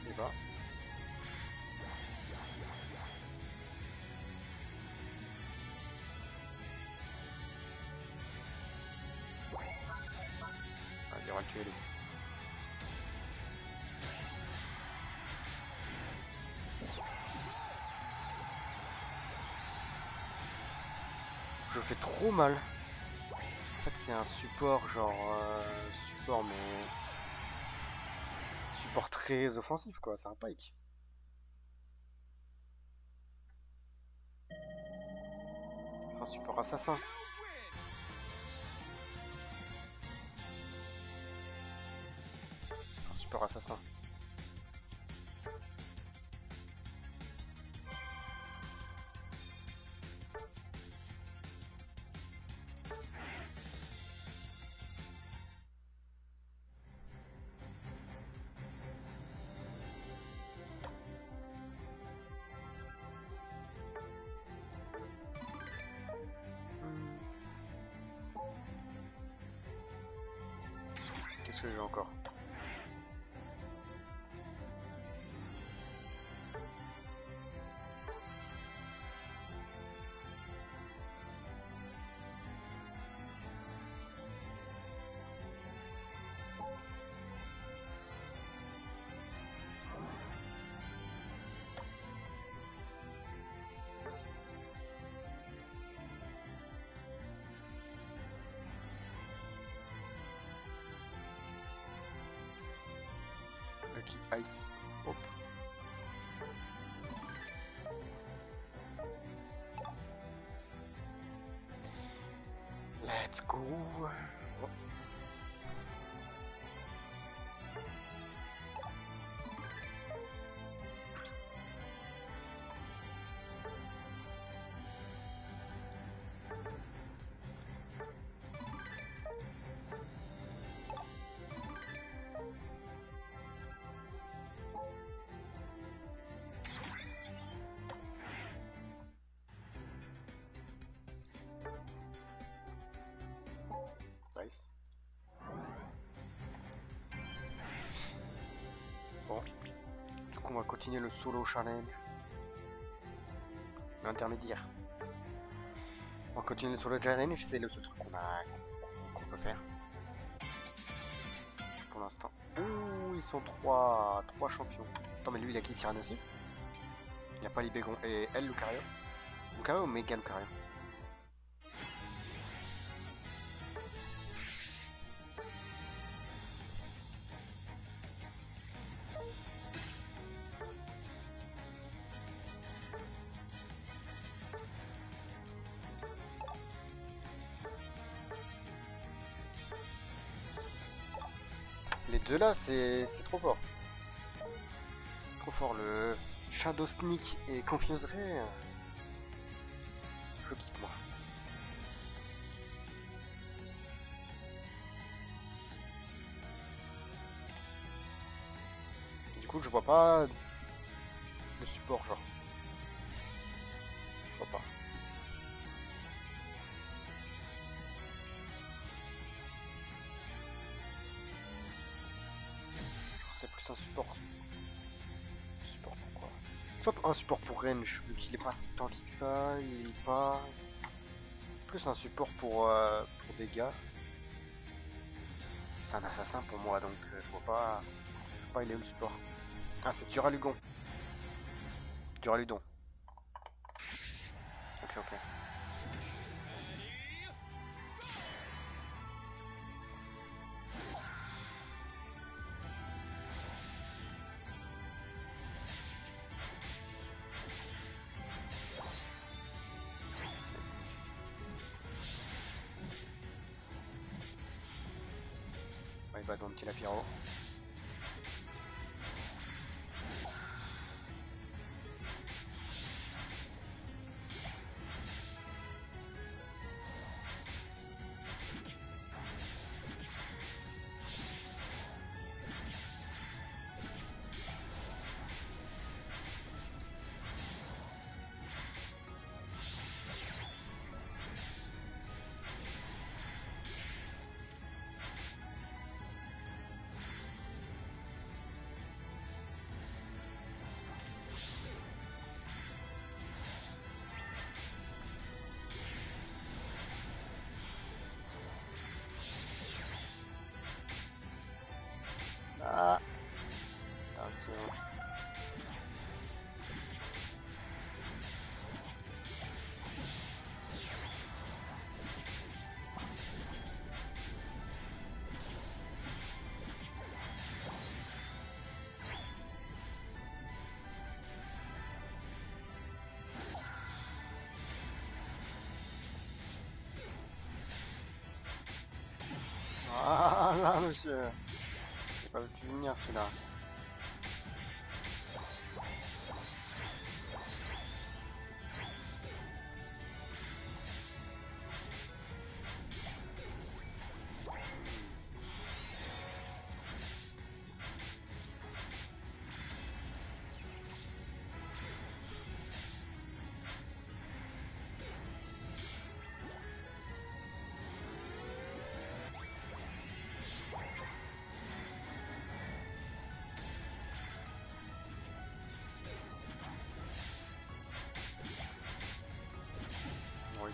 Il va. Vas-y, on va le tuer lui. Je fais trop mal. En fait, c'est un support, genre support, mais support très offensif, quoi. C'est un pike. C'est un support assassin. C'est un support assassin. Qu'est-ce que j'ai encore? Lucky Ice. Hop. Let's go. Hop. Nice. Bon. Du coup, on va continuer le solo challenge. L'intermédiaire. On va continuer le solo challenge. C'est le seul truc qu'on peut faire. Pour l'instant. Ouh, ils sont trois champions. Attends, mais lui, il a qui? Tyrannosif? Il n'y a pas Libégon. Et elle, Lucario? Lucario ou Méga Lucario? Les deux là, c'est trop fort. Trop fort. Le Shadow Sneak et Confuse Ray. Je kiffe moi. Du coup, je vois pas le support, genre. Je vois pas. C'est plus un support. Support pourquoi? C'est pas un support pour range, vu qu'il est pas si tanky que ça, il est pas. C'est plus un support pour dégâts. C'est un assassin pour moi, donc je vois pas. Il est où le support? Ah, c'est Duralugon. Duraludon. Ok, ok. Bye bye, mon petit Lapiro. Ah, attention. Ah là, monsieur. J'ai pas vu venir celui-là. Oui.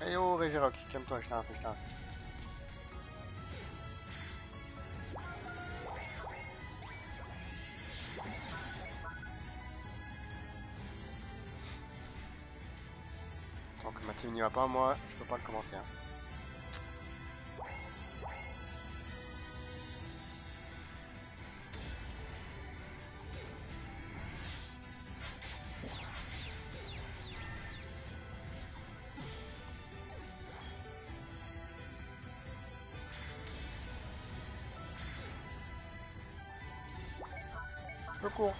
Hey oh, Régiroc, calme-toi, je t'en prie, je t'en prie. Tant que ma team n'y va pas, moi, je peux pas le commencer. Hein. Je cours.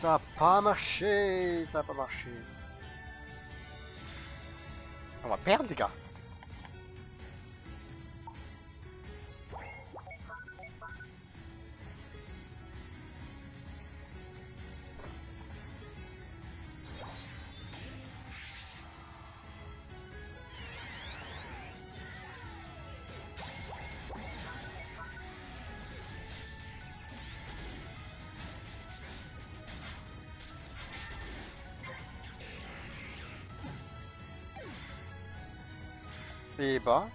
Ça a pas marché. Ça a pas marché. On va perdre, les gars. Et bah.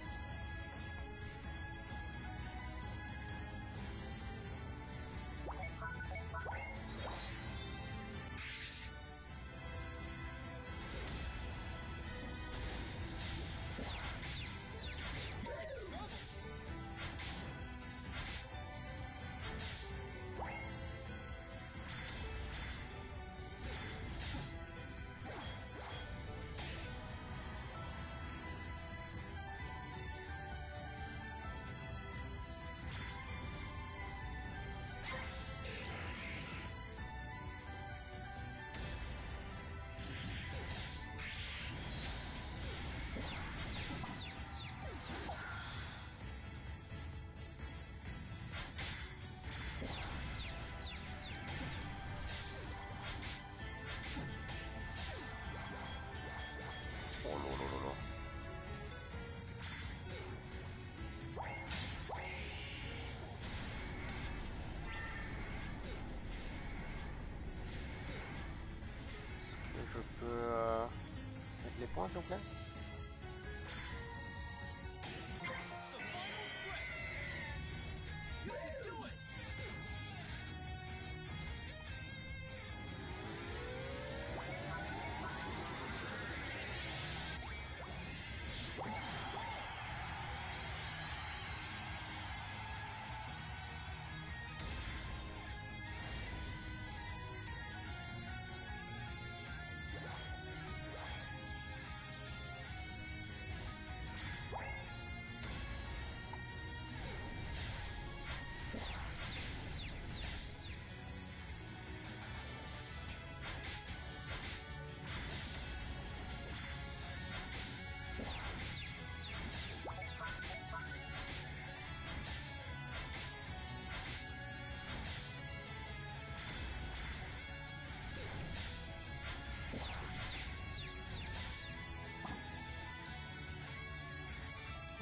Oh là là là là. Est-ce que je peux mettre les points, s'il vous plaît?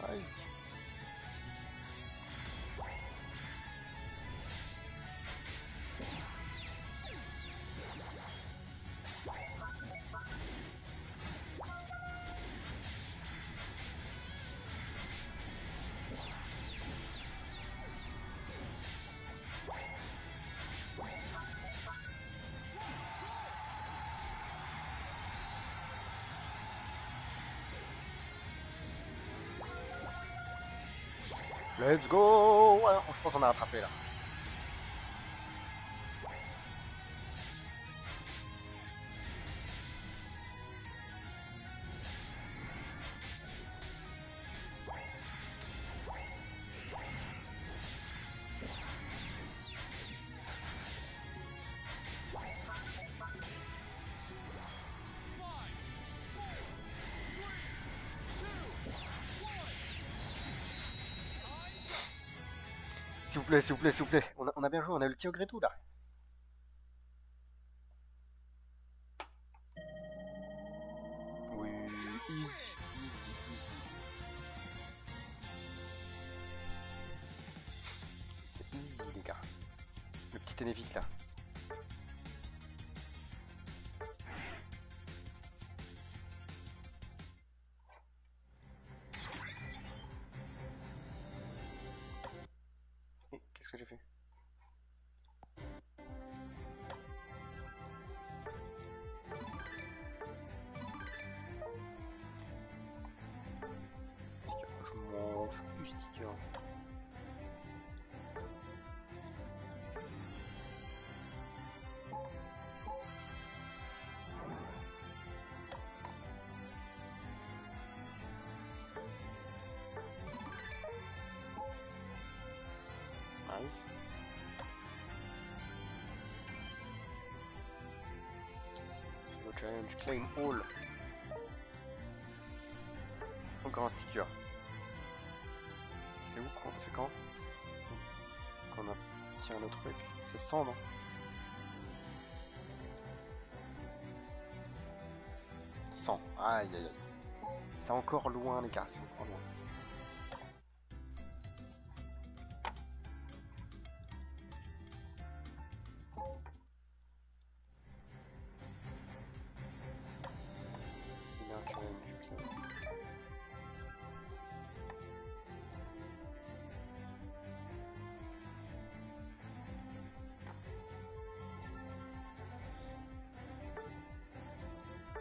Aïe. Let's go! Ouais, je pense qu'on a rattrapé là. S'il vous plaît, s'il vous plaît, s'il vous plaît. On a bien joué, on a le tir tout là. Oui, easy, easy, easy. C'est easy, les gars. Le petit énéfique là. Et qu'est-ce que j'ai fait? Je m'en fous du sticker. Nice. Challenge, claim all. Encore un sticker. C'est où? C'est quand qu'on obtient le truc? C'est 100, non? Aïe aïe aïe. C'est encore loin les gars, c'est encore loin.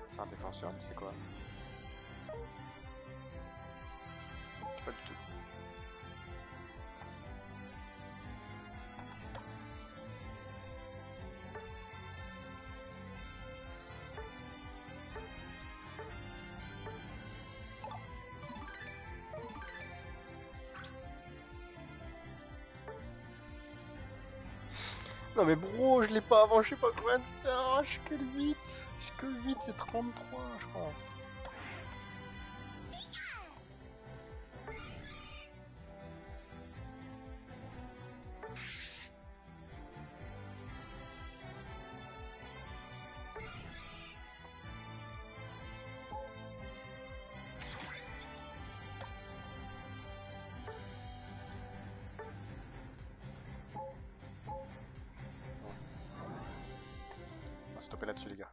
C'est un défenseur, mais c'est quoi? C'est pas du tout. Non mais bro, je l'ai pas avant, je sais pas combien de temps, je suis que le 8. Je suis que le 8, c'est 33 je crois. On va stopper là-dessus les gars.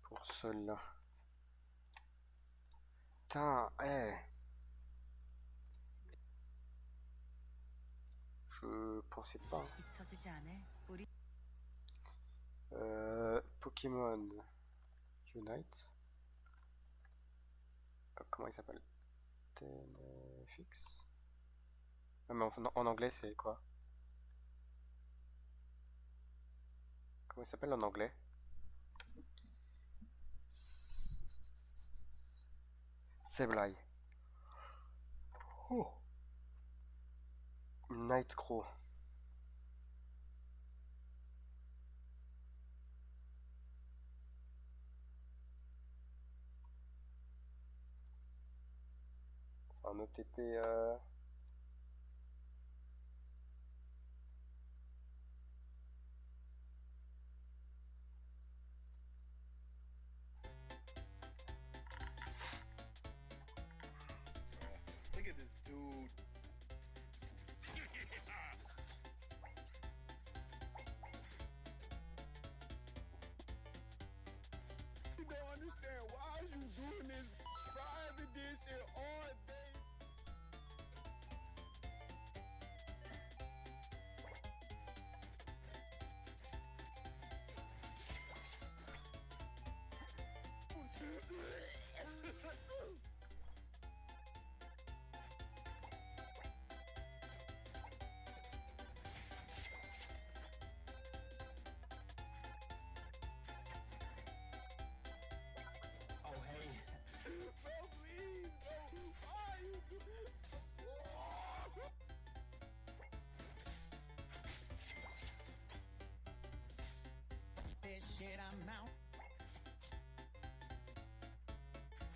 Pour ceux-là. Putain, je pensais pas. Pokémon Unite. Comment il s'appelle? Tenefix. Non mais en anglais c'est quoi? Comment il s'appelle en anglais? Sableye. Oh. Nightcrow. C'est un OTP Look at this dude. You don't understand why you doing this private edition all day. Oh hey. Bro, please, bro. Why you do this?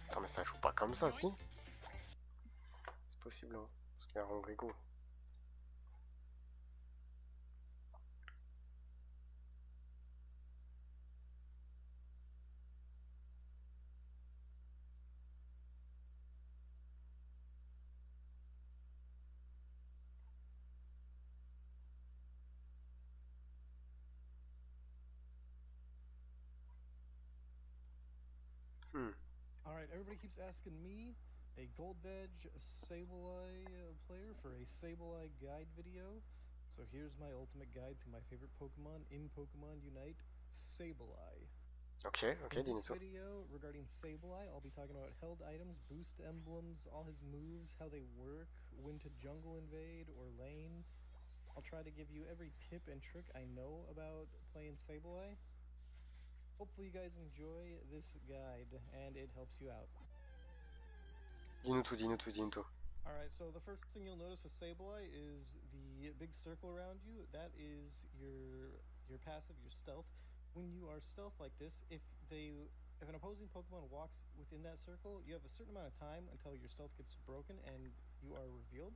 Attends mais ça joue pas comme ça si? C'est possible hein? Parce qu'il y a Rodrigo. Alright, everybody keeps asking me, a Gold Badge Sableye player, for a Sableye guide video. So here's my ultimate guide to my favorite Pokemon in Pokemon Unite, Sableye. Ok, In dis-nous this tout. video regarding Sableye, I'll be talking about held items, boost emblems, all his moves, how they work, when to jungle invade or lane. I'll try to give you every tip and trick I know about playing Sableye. Hopefully you guys enjoy this guide and it helps you out. Dis-nous tout, dis-nous tout, dis-nous tout. Alright, so the first thing you'll notice with Sableye is the big circle around you. That is your passive, your stealth. When you are stealth like this, if an opposing Pokemon walks within that circle, you have a certain amount of time until your stealth gets broken and you are revealed.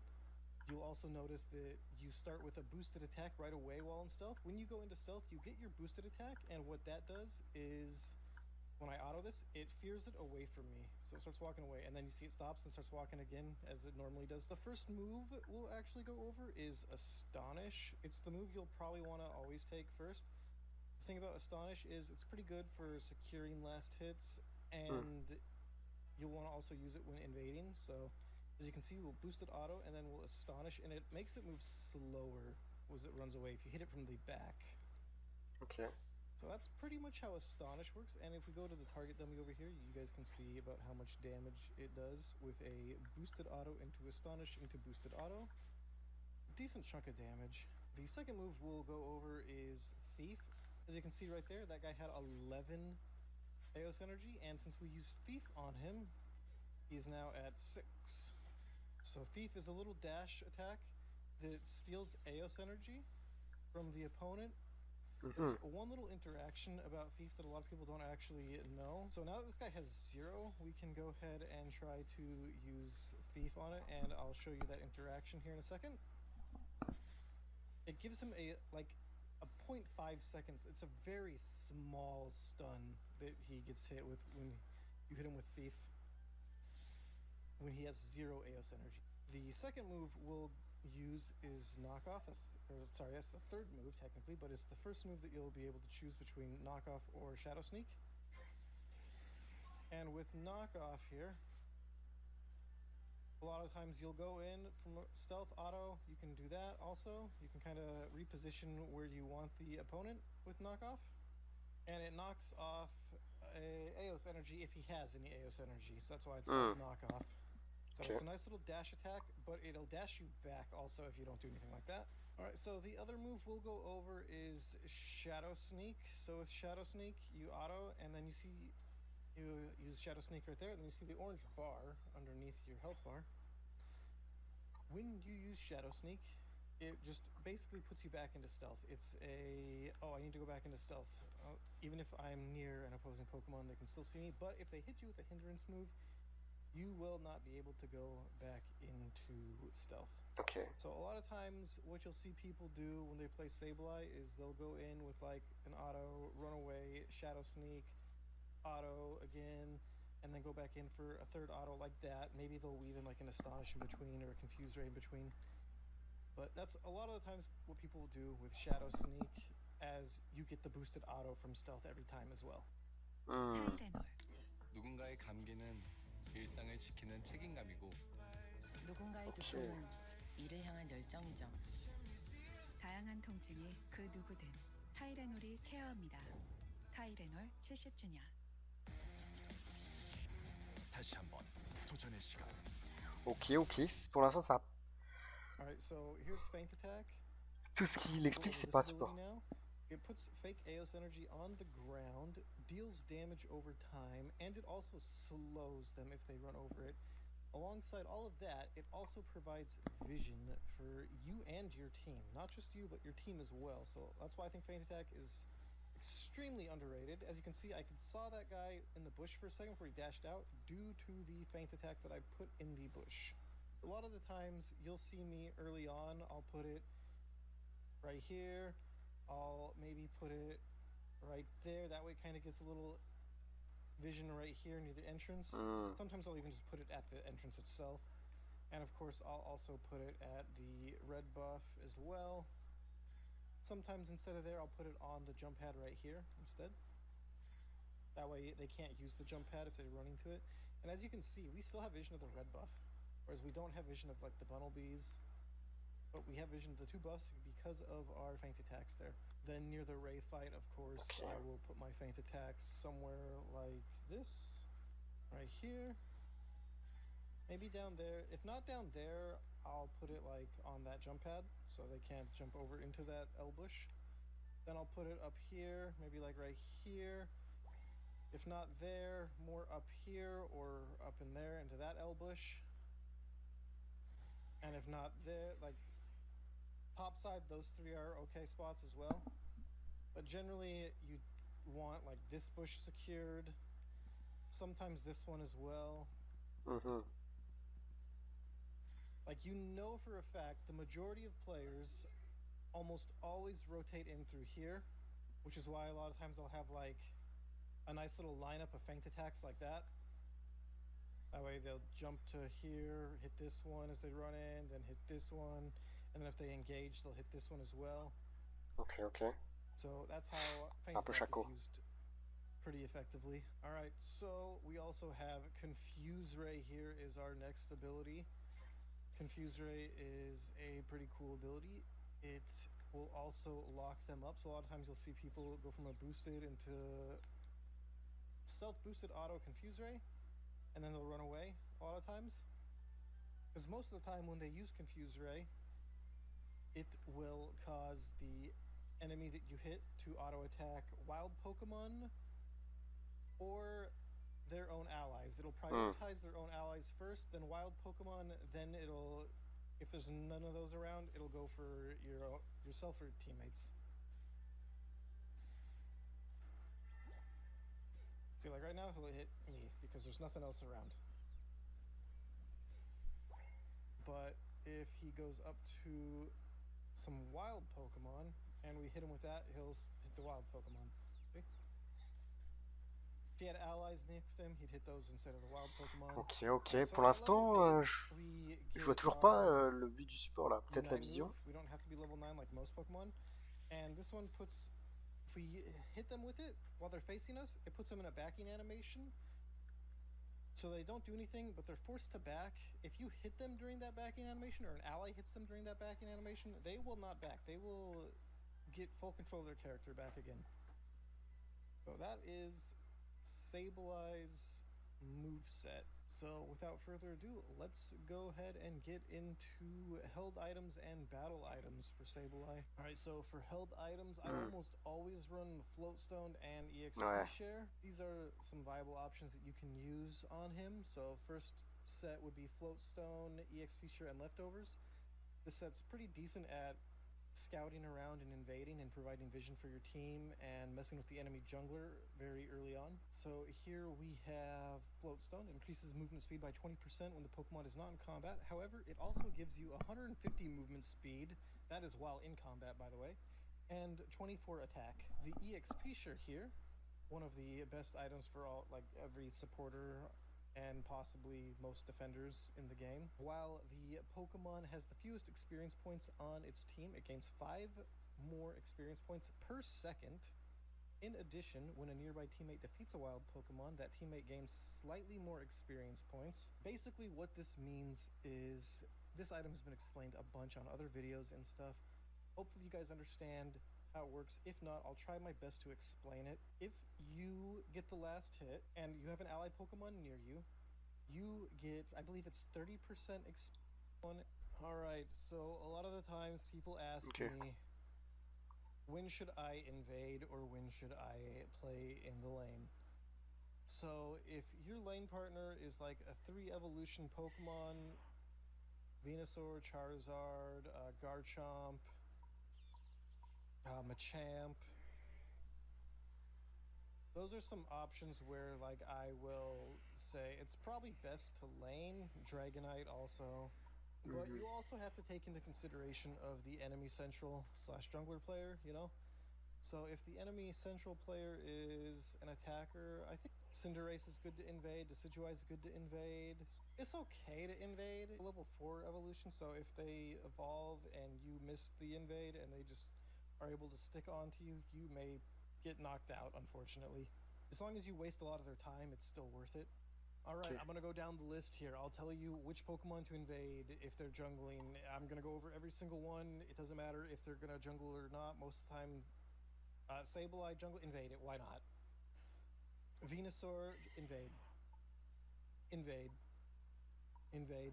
You'll also notice that you start with a boosted attack right away while in stealth. When you go into stealth, you get your boosted attack, and what that does is, when I auto this, it fears it away from me. So it starts walking away, and then you see it stops and starts walking again, as it normally does. The first move we'll actually go over is Astonish. It's the move you'll probably want to always take first. The thing about Astonish is it's pretty good for securing last hits, and you'll want to also use it when invading. So as you can see, we'll boost it auto, and then we'll Astonish, and it makes it move slower as it runs away if you hit it from the back. Okay. So that's pretty much how Astonish works, and if we go to the target dummy over here, you guys can see about how much damage it does with a boosted auto into Astonish into boosted auto. Decent chunk of damage. The second move we'll go over is Thief. As you can see right there, that guy had 11 Eos energy, and since we used Thief on him, he's now at 6. So Thief is a little dash attack that steals Eos energy from the opponent. There's one little interaction about Thief that a lot of people don't actually know. So now that this guy has 0, we can go ahead and try to use Thief on it, and I'll show you that interaction here in a second. It gives him a 0.5 seconds. It's a very small stun that he gets hit with when you hit him with Thief, when he has 0 Eos energy. The second move we'll use is Knockoff. That's the third move technically, but it's the first move that you'll be able to choose between Knockoff or Shadow Sneak. And with Knockoff here, a lot of times you'll go in from Stealth Auto. You can do that also. You can kind of reposition where you want the opponent with Knockoff. And it knocks off Eos energy if he has any Eos energy. So that's why it's called Knockoff. So it's a nice little dash attack, but it'll dash you back also if you don't do anything like that. Alright, so the other move we'll go over is Shadow Sneak. So with Shadow Sneak, you auto, and then you use Shadow Sneak right there, and then you see the orange bar underneath your health bar. When you use Shadow Sneak, it just basically puts you back into stealth. It's I need to go back into stealth. Even if I'm near an opposing Pokemon, they can still see me, but if they hit you with a hindrance move, you will not be able to go back into stealth. Okay. So a lot of times what you'll see people do when they play Sableye is they'll go in with like an auto, run away, Shadow Sneak, auto again, and then go back in for a third auto like that. Maybe they'll weave in like an Astonish in between or a Confuse Ray in between. But that's a lot of the times what people do with Shadow Sneak, as you get the boosted auto from stealth every time as well. 누군가의 감기는 일상을 지키는 책임감이고 누군가의 두통은 이를 향한 열정이죠. 다양한 통증이 그 누구든 타이레놀이 케어합니다. 타이레놀 70주년. 다시 한번 도전의 시간. Ok, pour l'instant ça. Alright, so here's Feint Attack. Tout ce qu'il explique, c'est pas support. It puts fake Eos energy on the ground, deals damage over time, and it also slows them if they run over it. Alongside all of that, it also provides vision for you and your team. Not just you, but your team as well. So that's why I think Feint Attack is extremely underrated. As you can see, I saw that guy in the bush for a second before he dashed out due to the Feint Attack that I put in the bush. A lot of the times, you'll see me early on, I'll put it right here. I'll maybe put it right there. That way it kind of gets a little vision right here near the entrance. Sometimes I'll even just put it at the entrance itself. And of course, I'll also put it at the red buff as well. Sometimes instead of there, I'll put it on the jump pad right here instead. That way they can't use the jump pad if they're running to it. And as you can see, we still have vision of the red buff, whereas we don't have vision of like the Bunnelbees. But we have vision of the 2 buffs because of our Feint Attacks there. Then near the Ray fight, of course, I will put my Feint Attacks somewhere like this. Right here. Maybe down there. If not down there, I'll put it like on that jump pad so they can't jump over into that L-bush. Then I'll put it up here, maybe like right here. If not there, more up here or up in there into that L-bush. and if not there, like top side, those three are okay spots as well. But generally, you want like this bush secured. Sometimes this one as well. Like, you know for a fact, the majority of players almost always rotate in through here, which is why a lot of times I'll have like a nice little lineup of feint attacks like that. That way they'll jump to here, hit this one as they run in, then hit this one, and then if they engage, they'll hit this one as well. Ok, ok. So that's how C'est un peu feint attack chaco. is used pretty effectively. Alright, so we also have Confuse Ray here is our next ability. Confuse Ray is a pretty cool ability. It will also lock them up, so a lot of times you'll see people go from a boosted into stealth boosted auto Confuse Ray, and then they'll run away a lot of times. Because most of the time when they use Confuse Ray, it will cause the enemy that you hit to auto attack wild Pokemon or their own allies. It'll prioritize their own allies first, then wild Pokemon, then it'll, if there's none of those around, it'll go for yourself or teammates. See, like right now, he'll hit me because there's nothing else around. But if he goes up to some wild Pokemon and we hit him with that, he'll hit the wild Pokemon. See? If he had allies next to him, he'd hit those instead of the wild Pokemon. Ok, ok. Pour l'instant, je vois toujours pas le but du support là. Peut-être la vision. We don't have to be level 9 like most Pokemon. And this one puts, if we hit them with it while they're facing us, it puts them in a backing animation. So they don't do anything, but they're forced to back. If you hit them during that backing animation, or an ally hits them during that backing animation, they will not back. They will get full control of their character back again. So that is Sablei's moveset. So without further ado, let's go ahead and get into held items and battle items for Sableye. Alright, so for held items, I almost always run Floatstone and EXP share. These are some viable options that you can use on him. So first set would be Floatstone, EXP share, and leftovers. This set's pretty decent at scouting around and invading and providing vision for your team and messing with the enemy jungler very early on. So here we have Floatstone. It increases movement speed by 20% when the Pokemon is not in combat. However, it also gives you 150 movement speed. That is while in combat, by the way. And 24 attack. The EXP share here, one of the best items for all, like every supporter and possibly most defenders in the game. While the Pokemon has the fewest experience points on its team, it gains 5 more experience points per second. In addition, when a nearby teammate defeats a wild Pokemon, that teammate gains slightly more experience points. Basically what this means is, this item has been explained a bunch on other videos and stuff. Hopefully you guys understand how it works. If not, I'll try my best to explain it. If you get the last hit and you have an ally Pokemon near you, you get, I believe it's 30% Alright, so a lot of the times people ask me, when should I invade or when should I play in the lane? So if your lane partner is like a 3 evolution Pokemon, Venusaur, Charizard, Garchomp, Machamp, those are some options where like I will say it's probably best to lane. Dragonite also. But you also have to take into consideration of the enemy central / jungler player, you know? So if the enemy central player is an attacker, I think Cinderace is good to invade, Decidueye is good to invade. It's okay to invade level 4 evolution, so if they evolve and you miss the invade and they just are able to stick onto you, you may get knocked out, unfortunately. As long as you waste a lot of their time, it's still worth it. Alright, I'm gonna go down the list here. I'll tell you which Pokemon to invade if they're jungling. I'm gonna go over every single one. It doesn't matter if they're gonna jungle or not. Most of the time, Sableye, jungle, invade it. Why not? Venusaur, invade. Invade. Invade.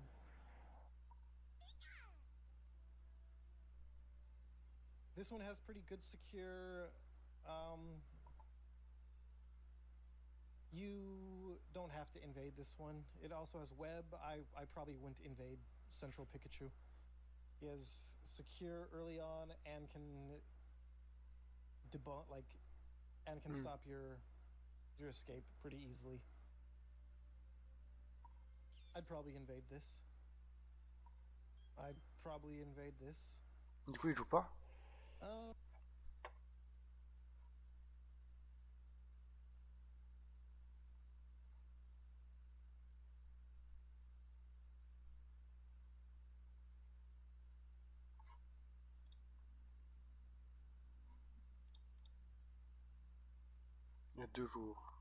This one has pretty good secure, You don't have to invade this one. It also has web. I probably wouldn't invade Central Pikachu. He has secure early on and can debunk and can stop your escape pretty easily. I'd probably invade this. Du coup, il joue pas? Il y a 2 jours.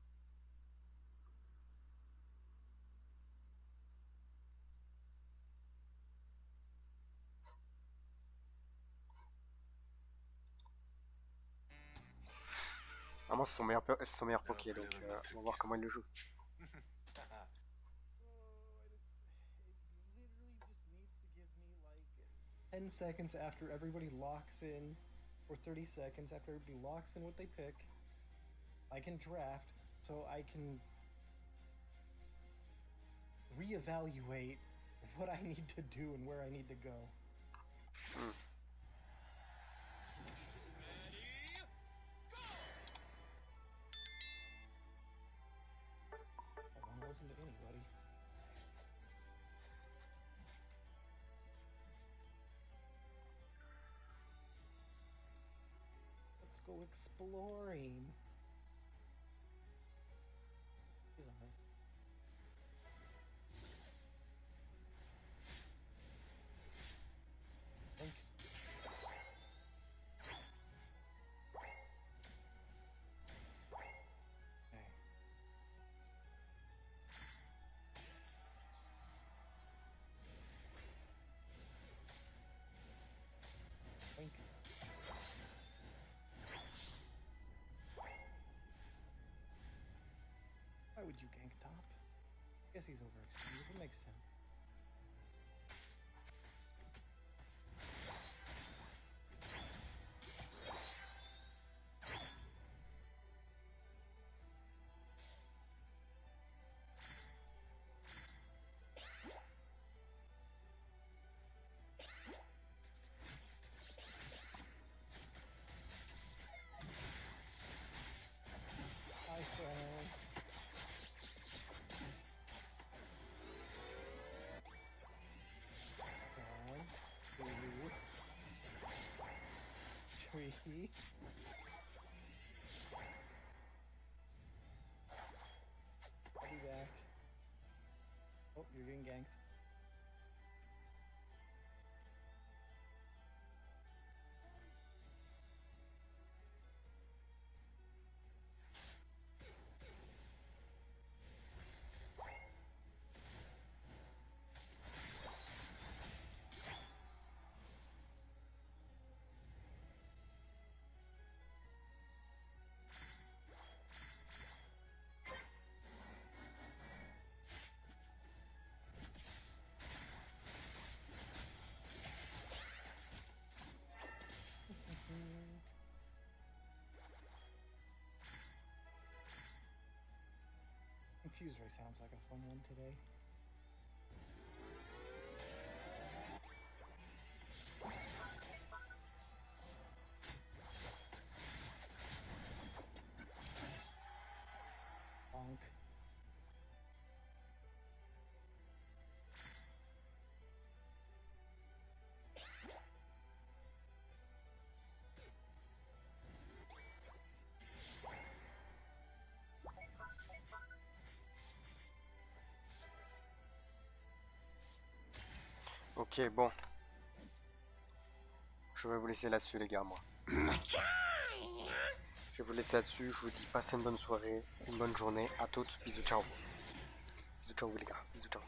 Ah, moi, c'est son meilleur Poké, donc on va voir comment il le joue. 10 seconds after everybody locks in, or 30 seconds after everybody locks in what they pick, I can draft, so I can reevaluate what I need to do and where I need to go. I don't want to listen to anybody. Let's go exploring. He's alright. Why would you gank top? Guess he's overextended. It makes sense. Hi, friends. Tree. I'll be back. Oh, you're getting ganked. Confuse Ray sounds like a fun one today. Bonk. Ok, bon. Je vais vous laisser là-dessus, les gars, moi. Je vais vous laisser là-dessus. Je vous dis passez une bonne soirée, une bonne journée. À toutes. Bisous, ciao. Bisous, ciao, les gars. Bisous, ciao.